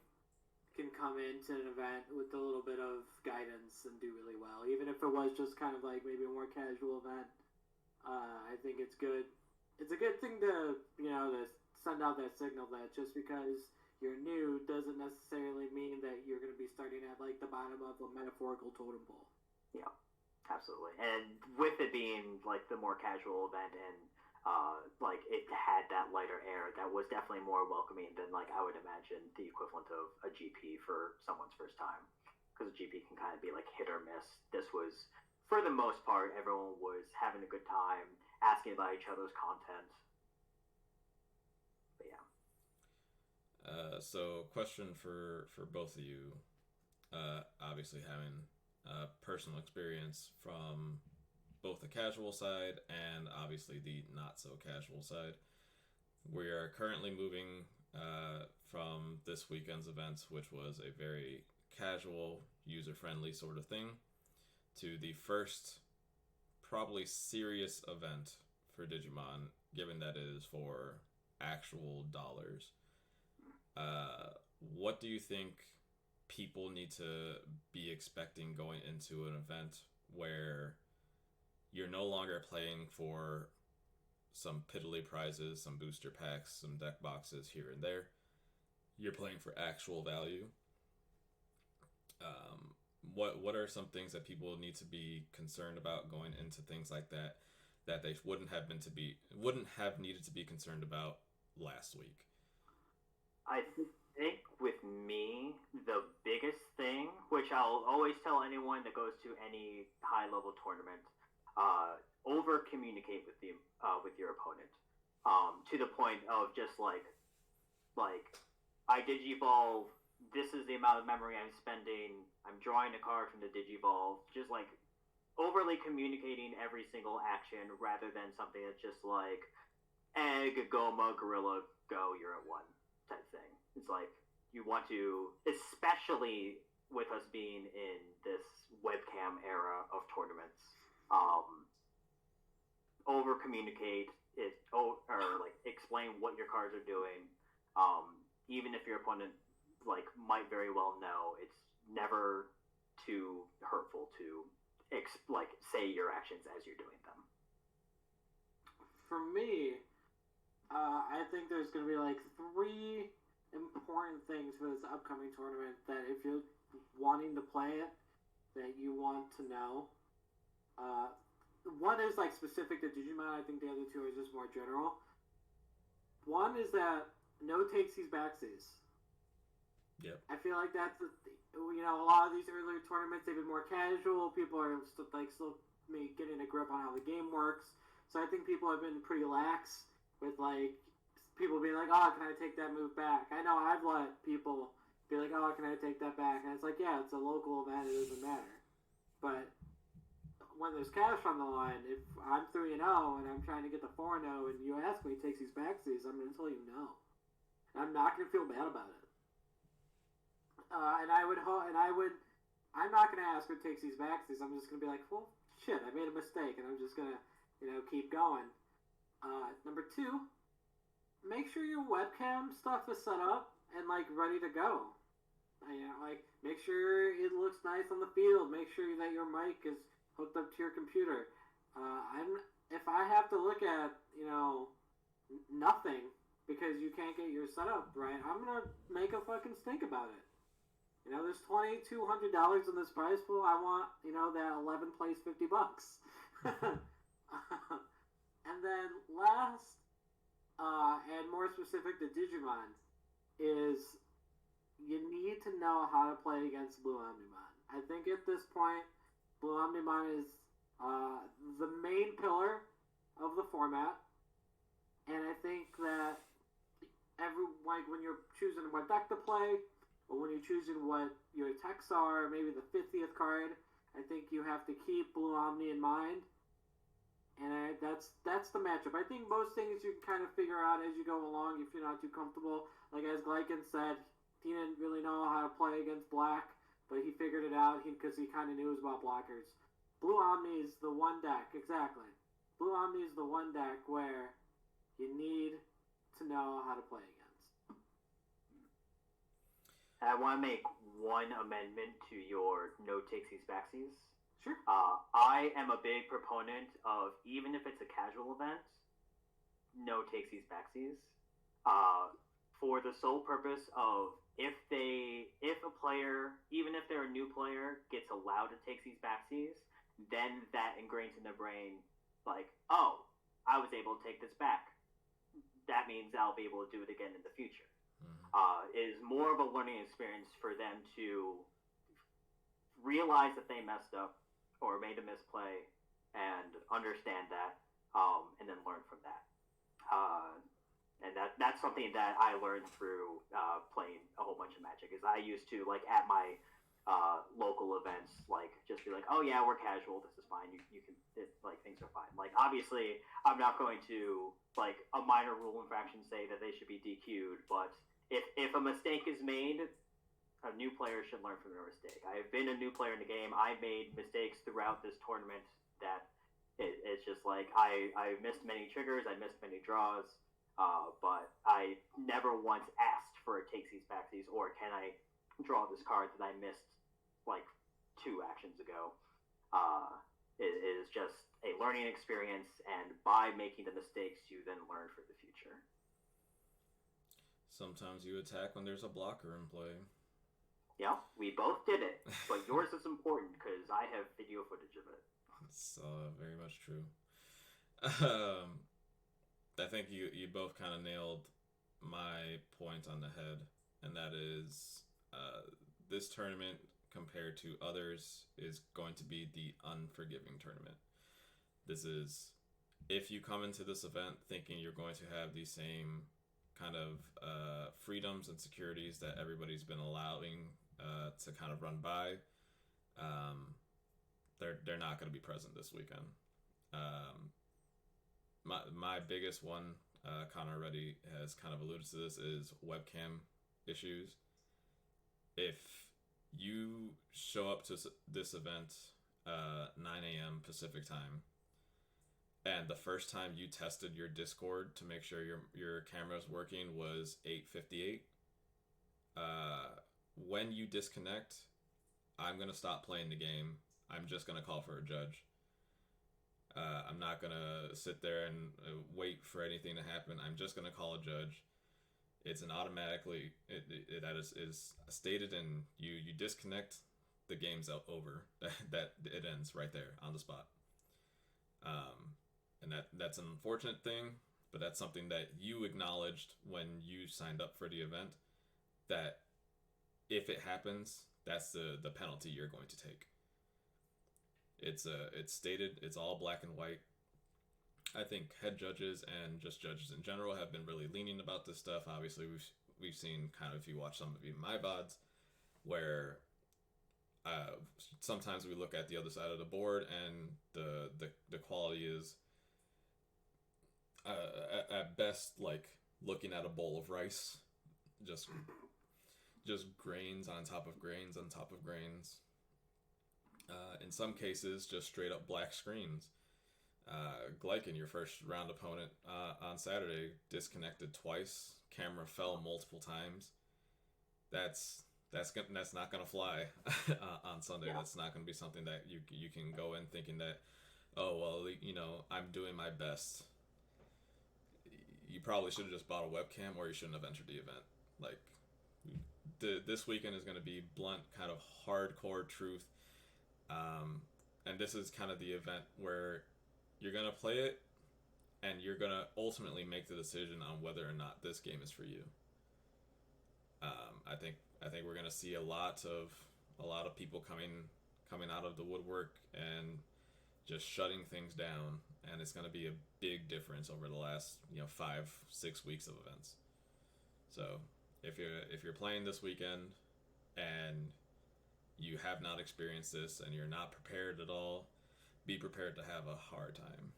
[SPEAKER 3] can come into an event with a little bit of guidance and do really well. Even if it was just kind of like maybe a more casual event, I think it's good. It's a good thing to send out that signal that just because you're new doesn't necessarily mean that you're going to be starting at like the bottom of a metaphorical totem pole.
[SPEAKER 2] Yeah, absolutely. And with it being like the more casual event and like it had that lighter air, that was definitely more welcoming than like I would imagine the equivalent of a GP for someone's first time, because a GP can kind of be like hit or miss. This was, for the most part, everyone was having a good time, asking about each other's content. But yeah.
[SPEAKER 1] So question for both of you, obviously having personal experience from both the casual side and obviously the not so casual side. We are currently moving from this weekend's events, which was a very casual, user-friendly sort of thing, to the first probably serious event for Digimon, given that it is for actual dollars. What do you think people need to be expecting going into an event where you're no longer playing for some piddly prizes, some booster packs, some deck boxes here and there? You're playing for actual value. What are some things that people need to be concerned about going into things like that they wouldn't have needed to be concerned about last week?
[SPEAKER 2] I think with me, the biggest thing, which I'll always tell anyone that goes to any high level tournament, over communicate with your opponent, to the point of just like I digivolve. This is the amount of memory I'm spending. I'm drawing a card from the digivolve. Just like overly communicating every single action rather than something that's just like egg, goma, gorilla, go, you're at one type thing. It's like you want to, especially with us being in this webcam era of tournaments, over communicate it or like explain what your cards are doing. Even if your opponent like might very well know, it's never too hurtful to like say your actions as you're doing them.
[SPEAKER 3] For me, I think there's going to be like 3 important things for this upcoming tournament that if you're wanting to play it, that you want to know. One is like specific to Digimon. I think the other 2 are just more general. One is that no takesies backsies.
[SPEAKER 1] Yep.
[SPEAKER 3] I feel like that's a lot of these earlier tournaments they've been more casual. People are still getting a grip on how the game works. So I think people have been pretty lax with like people being like, "Oh, can I take that move back?" I know I've let people be like, "Oh, can I take that back?" And it's like, yeah, it's a local event; it doesn't matter. But when there's cash on the line, if I'm 3-0 and I'm trying to get the 4-0 and you ask me takes these backsies, I'm going to tell you no. I'm not going to feel bad about it. I'm not going to ask who takes these backsies. I'm just going to be like, well, shit, I made a mistake, and I'm just going to, keep going. Number 2, make sure your webcam stuff is set up and like ready to go. Make sure it looks nice on the field. Make sure that your mic is hooked up to your computer. If I have to look at nothing because you can't get your setup right, I'm gonna make a fucking stink about it. There's $2,200 in this prize pool. I want that 11 plays $50. And then last, and more specific to Digimon, is you need to know how to play against Blue Omnimon. I think at this point, Blue Omnimon is the main pillar of the format, and I think that when you're choosing what deck to play, or when you're choosing what your techs are, maybe the 50th card, I think you have to keep Blue Omni in mind, and that's the matchup. I think most things you can kind of figure out as you go along if you're not too comfortable. Like as Glieken said, he didn't really know how to play against Black, but he figured it out because he kind of knew it was about blockers. Blue Omni is the one deck, exactly. Blue Omni is the one deck where you need to know how to play against.
[SPEAKER 2] I want to make one amendment to your no takesies backsies.
[SPEAKER 3] Sure.
[SPEAKER 2] I am a big proponent of, even if it's a casual event, no takesies backsies. For the sole purpose of if a player, even if they're a new player, gets allowed to take these backsies, then that ingrains in their brain, like, oh, I was able to take this back. That means I'll be able to do it again in the future. It is more of a learning experience for them to realize that they messed up or made a misplay and understand that, and then learn from that. And that's something that I learned through playing a whole bunch of Magic. Is I used to, like, at my local events, like, just be like, oh yeah, we're casual, this is fine, you can, like, things are fine. Like, obviously, I'm not going to, like, a minor rule infraction say that they should be DQ'd, but if a mistake is made, a new player should learn from their mistake. I have been a new player in the game. I made mistakes throughout this tournament that it's just like I missed many triggers, I missed many draws, but I never once asked for a takesies backsies or can I draw this card that I missed like 2 actions ago. It is just a learning experience, and by making the mistakes, you then learn for the future.
[SPEAKER 1] Sometimes you attack when there's a blocker in play.
[SPEAKER 2] Yeah, we both did it, but yours is important because I have video footage of it.
[SPEAKER 1] It's very much true. I think you both kind of nailed my point on the head and that is this tournament compared to others is going to be the unforgiving tournament. This is if you come into this event thinking you're going to have the same kind of freedoms and securities that everybody's been allowing to kind of run by, they're not going to be present this weekend. My biggest one, Connor already has kind of alluded to this, is webcam issues. If you show up to this event 9 a.m. Pacific time, and the first time you tested your Discord to make sure your camera's working was 8:58, when you disconnect, I'm going to stop playing the game. I'm just going to call for a judge. I'm not going to sit there and wait for anything to happen. I'm just going to call a judge. It's an automatically, that is stated, and you disconnect, the game's over. That it ends right there on the spot. And that's an unfortunate thing, but that's something that you acknowledged when you signed up for the event, that if it happens, that's the penalty you're going to take. It's stated, it's all black and white. I think head judges and just judges in general have been really lenient about this stuff. Obviously, we've seen kind of, if you watch some of even my VODs, where sometimes we look at the other side of the board and the quality is at best like looking at a bowl of rice, just grains on top of grains on top of grains. In some cases, just straight up black screens. Glieken, your first round opponent on Saturday, disconnected twice. Camera fell multiple times. That's not gonna fly on Sunday. Yeah. That's not gonna be something that you can go in thinking that, oh well, I'm doing my best. You probably should have just bought a webcam, or you shouldn't have entered the event. Like, this weekend is gonna be blunt, kind of hardcore truth. And this is kind of the event where you're going to play it and you're going to ultimately make the decision on whether or not this game is for you. I think we're going to see a lot of people coming out of the woodwork and just shutting things down, and it's going to be a big difference over the last 5-6 weeks of events. So if you're playing this weekend and you have not experienced this and you're not prepared at all, be prepared to have a hard time.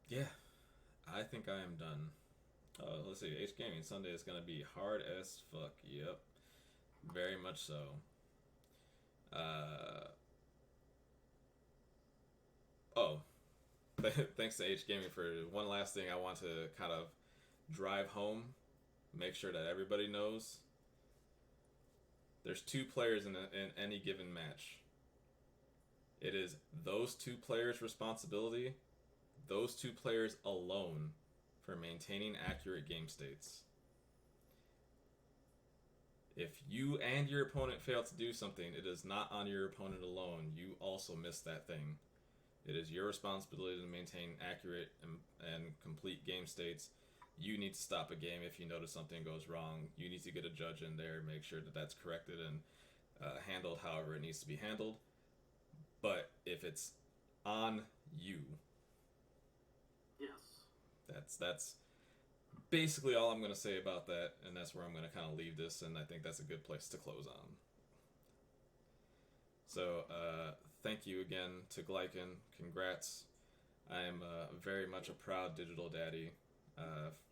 [SPEAKER 1] Yeah, I think I am done. Let's see, H Gaming Sunday is going to be hard as fuck. Yep, very much so. Thanks to H Gaming for one last thing I want to kind of drive home. Make sure that everybody knows there's 2 players in any given match. It is those 2 players' responsibility, those 2 players alone, for maintaining accurate game states. If you and your opponent fail to do something, it is not on your opponent alone. You also missed that thing. It is your responsibility to maintain accurate and complete game states. You need to stop a game if you notice something goes wrong. You need to get a judge in there, make sure that that's corrected and handled however it needs to be handled. But if it's on you, yes, that's basically all I'm going to say about that, and that's where I'm going to kind of leave this, and I think that's a good place to close on. So thank you again to Glieken. Congrats. I am very much a proud digital daddy.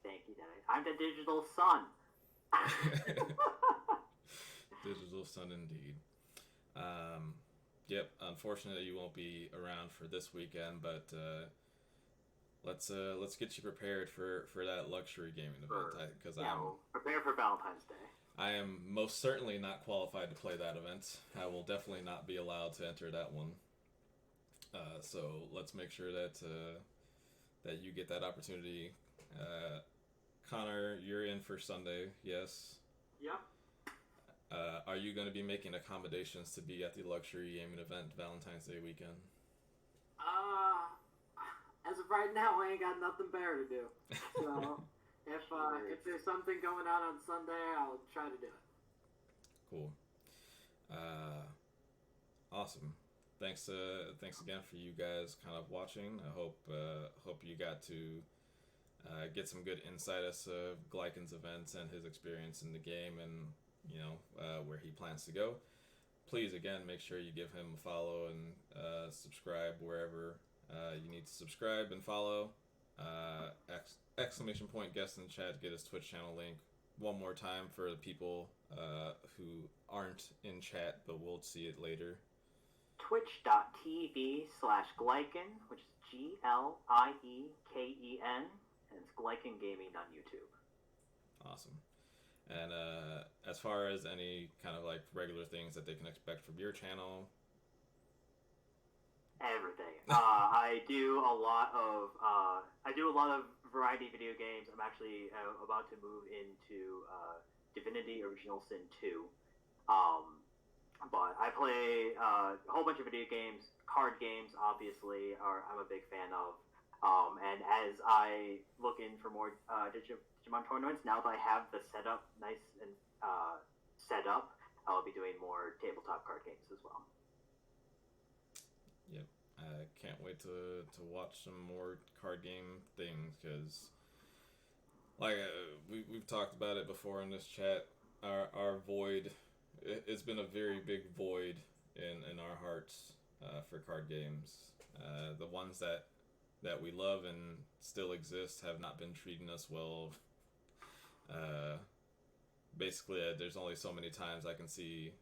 [SPEAKER 2] Thank you, Daddy. I'm the digital son.
[SPEAKER 1] Digital son indeed. Yep. Unfortunately, you won't be around for this weekend, but let's get you prepared for that luxury gaming event. Because
[SPEAKER 2] we'll prepare for Valentine's Day.
[SPEAKER 1] I am most certainly not qualified to play that event. I will definitely not be allowed to enter that one. So let's make sure that you get that opportunity. Connor, you're in for Sunday, yes?
[SPEAKER 3] Yep.
[SPEAKER 1] Are you going to be making accommodations to be at the luxury gaming event Valentine's Day weekend?
[SPEAKER 3] As of right now I ain't got nothing better to do. So if there's something going on Sunday, I'll try to do it.
[SPEAKER 1] Cool. Awesome. Thanks again for you guys kind of watching. I hope you got to get some good insight as to Gleiken's events and his experience in the game, and where he plans to go. Please, again, make sure you give him a follow and subscribe wherever you need to subscribe and follow. Exclamation point guest in the chat, get his Twitch channel link one more time for the people who aren't in chat but will see it later.
[SPEAKER 2] Twitch.tv/Glieken, which is Glieken, and it's Glieken Gaming on YouTube.
[SPEAKER 1] Awesome. And as far as any kind of like regular things that they can expect from your channel,
[SPEAKER 2] everything. I do a lot of variety video games. I'm actually about to move into Divinity Original Sin 2. But I play a whole bunch of video games. Card games, obviously, I'm a big fan of. And as I look in for more Digimon tournaments, now that I have the setup nice and set up, I'll be doing more tabletop card games as well.
[SPEAKER 1] Yep, I can't wait to watch some more card game things, because like we've talked about it before in this chat. Our void, it's been a very big void in our hearts for card games. The ones that we love and still exist have not been treating us well. Basically, there's only so many times I can see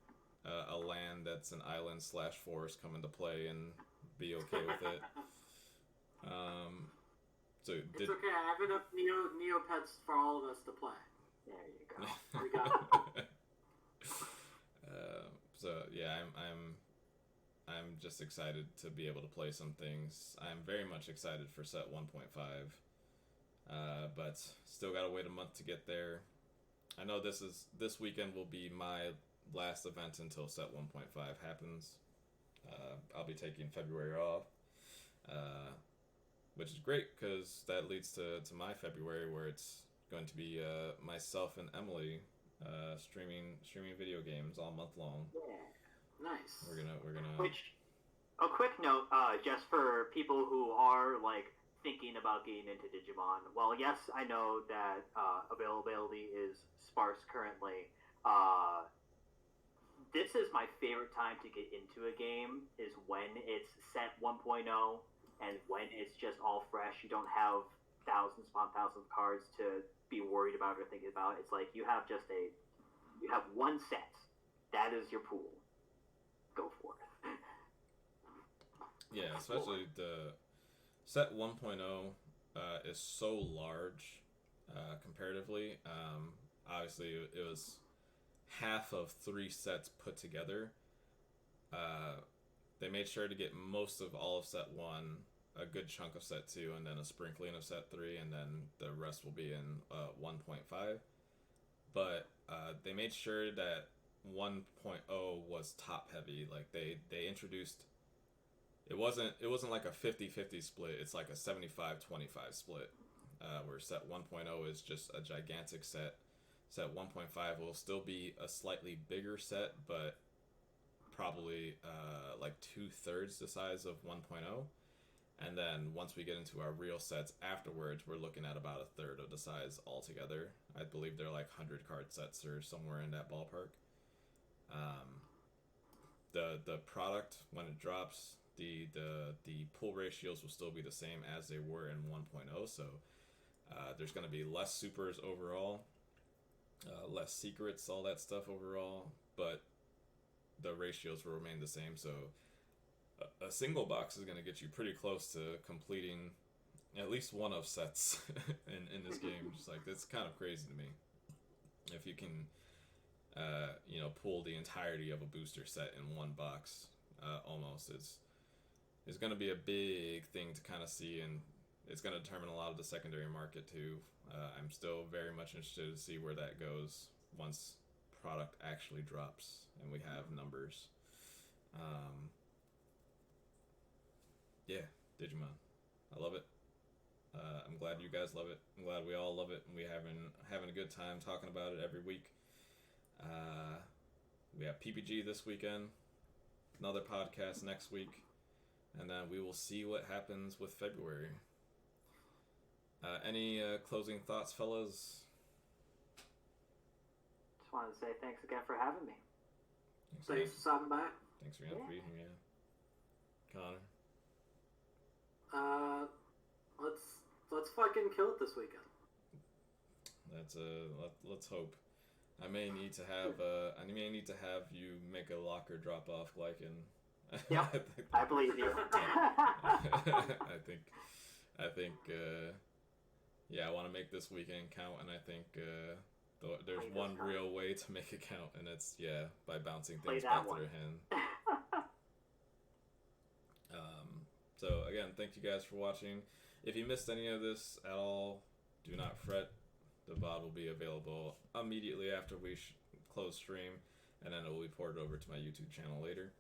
[SPEAKER 1] a land that's an island / forest come into play and be okay with it.
[SPEAKER 3] It's okay. I have enough Neopets for all of us to play.
[SPEAKER 2] There you go.
[SPEAKER 3] We got it.
[SPEAKER 1] So yeah, I'm just excited to be able to play some things. I'm very much excited for set 1.5, but still gotta wait a month to get there. I know this weekend will be my last event until set 1.5 happens. I'll be taking February off, which is great because that leads to my February, where it's going to be myself and Emily streaming video games all month long.
[SPEAKER 2] Yeah.
[SPEAKER 3] Nice.
[SPEAKER 1] We're gonna.
[SPEAKER 2] Which, a quick note, just for people who are like thinking about getting into Digimon. Well, yes, I know that availability is sparse currently. This is my favorite time to get into a game, is when it's set 1.0 and when it's just all fresh. You don't have thousands upon thousands of cards to be worried about or thinking about. It's like you have one set. That is your pool. Go for it.
[SPEAKER 1] Yeah, especially the set 1.0 is so large comparatively. Obviously, it was half of 3 sets put together. They made sure to get most of all of set 1, a good chunk of set 2, and then a sprinkling of set 3, and then the rest will be in 1.5. But they made sure that 1.0 was top heavy. Like they introduced, it wasn't like a 50-50 split. It's like a 75-25 split, where set 1.0 is just a gigantic set. Set 1.5 will still be a slightly bigger set, but probably like 2/3 the size of 1.0. And then once we get into our real sets afterwards, we're looking at about 1/3 of the size altogether. I believe they're like 100 card sets or somewhere in that ballpark. The product, when it drops, the pull ratios will still be the same as they were in 1.0. So there's going to be less supers overall, less secrets, all that stuff overall, but the ratios will remain the same. So a single box is going to get you pretty close to completing at least one of sets in this game. Just like, it's kind of crazy to me if you can pull the entirety of a booster set in one box. Almost, it's going to be a big thing to kind of see, and it's going to determine a lot of the secondary market too. I'm still very much interested to see where that goes once product actually drops and we have numbers. Yeah, Digimon, I love it. I'm glad you guys love it. I'm glad we all love it, and we having a good time talking about it every week. We have PPG this weekend, another podcast next week, and then we will see what happens with February. Any closing thoughts, fellas?
[SPEAKER 2] Just wanted to say thanks again for having me.
[SPEAKER 3] Thanks for stopping by.
[SPEAKER 1] Thanks for being here. Connor?
[SPEAKER 3] Let's fucking kill it this weekend.
[SPEAKER 1] Let's hope. I may need to have you make a locker drop off Glieken.
[SPEAKER 2] Yep, I believe you.
[SPEAKER 1] I think I want to make this weekend count, and I think there's one real way to make it count, and it's by bouncing things back to their hand. So again, thank you guys for watching. If you missed any of this at all, do not fret. The VOD will be available immediately after we close stream, and then it will be ported over to my YouTube channel later.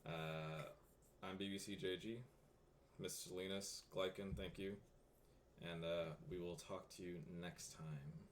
[SPEAKER 1] I'm BBCJG, Mr. Salinas, Glieken, thank you, and we will talk to you next time.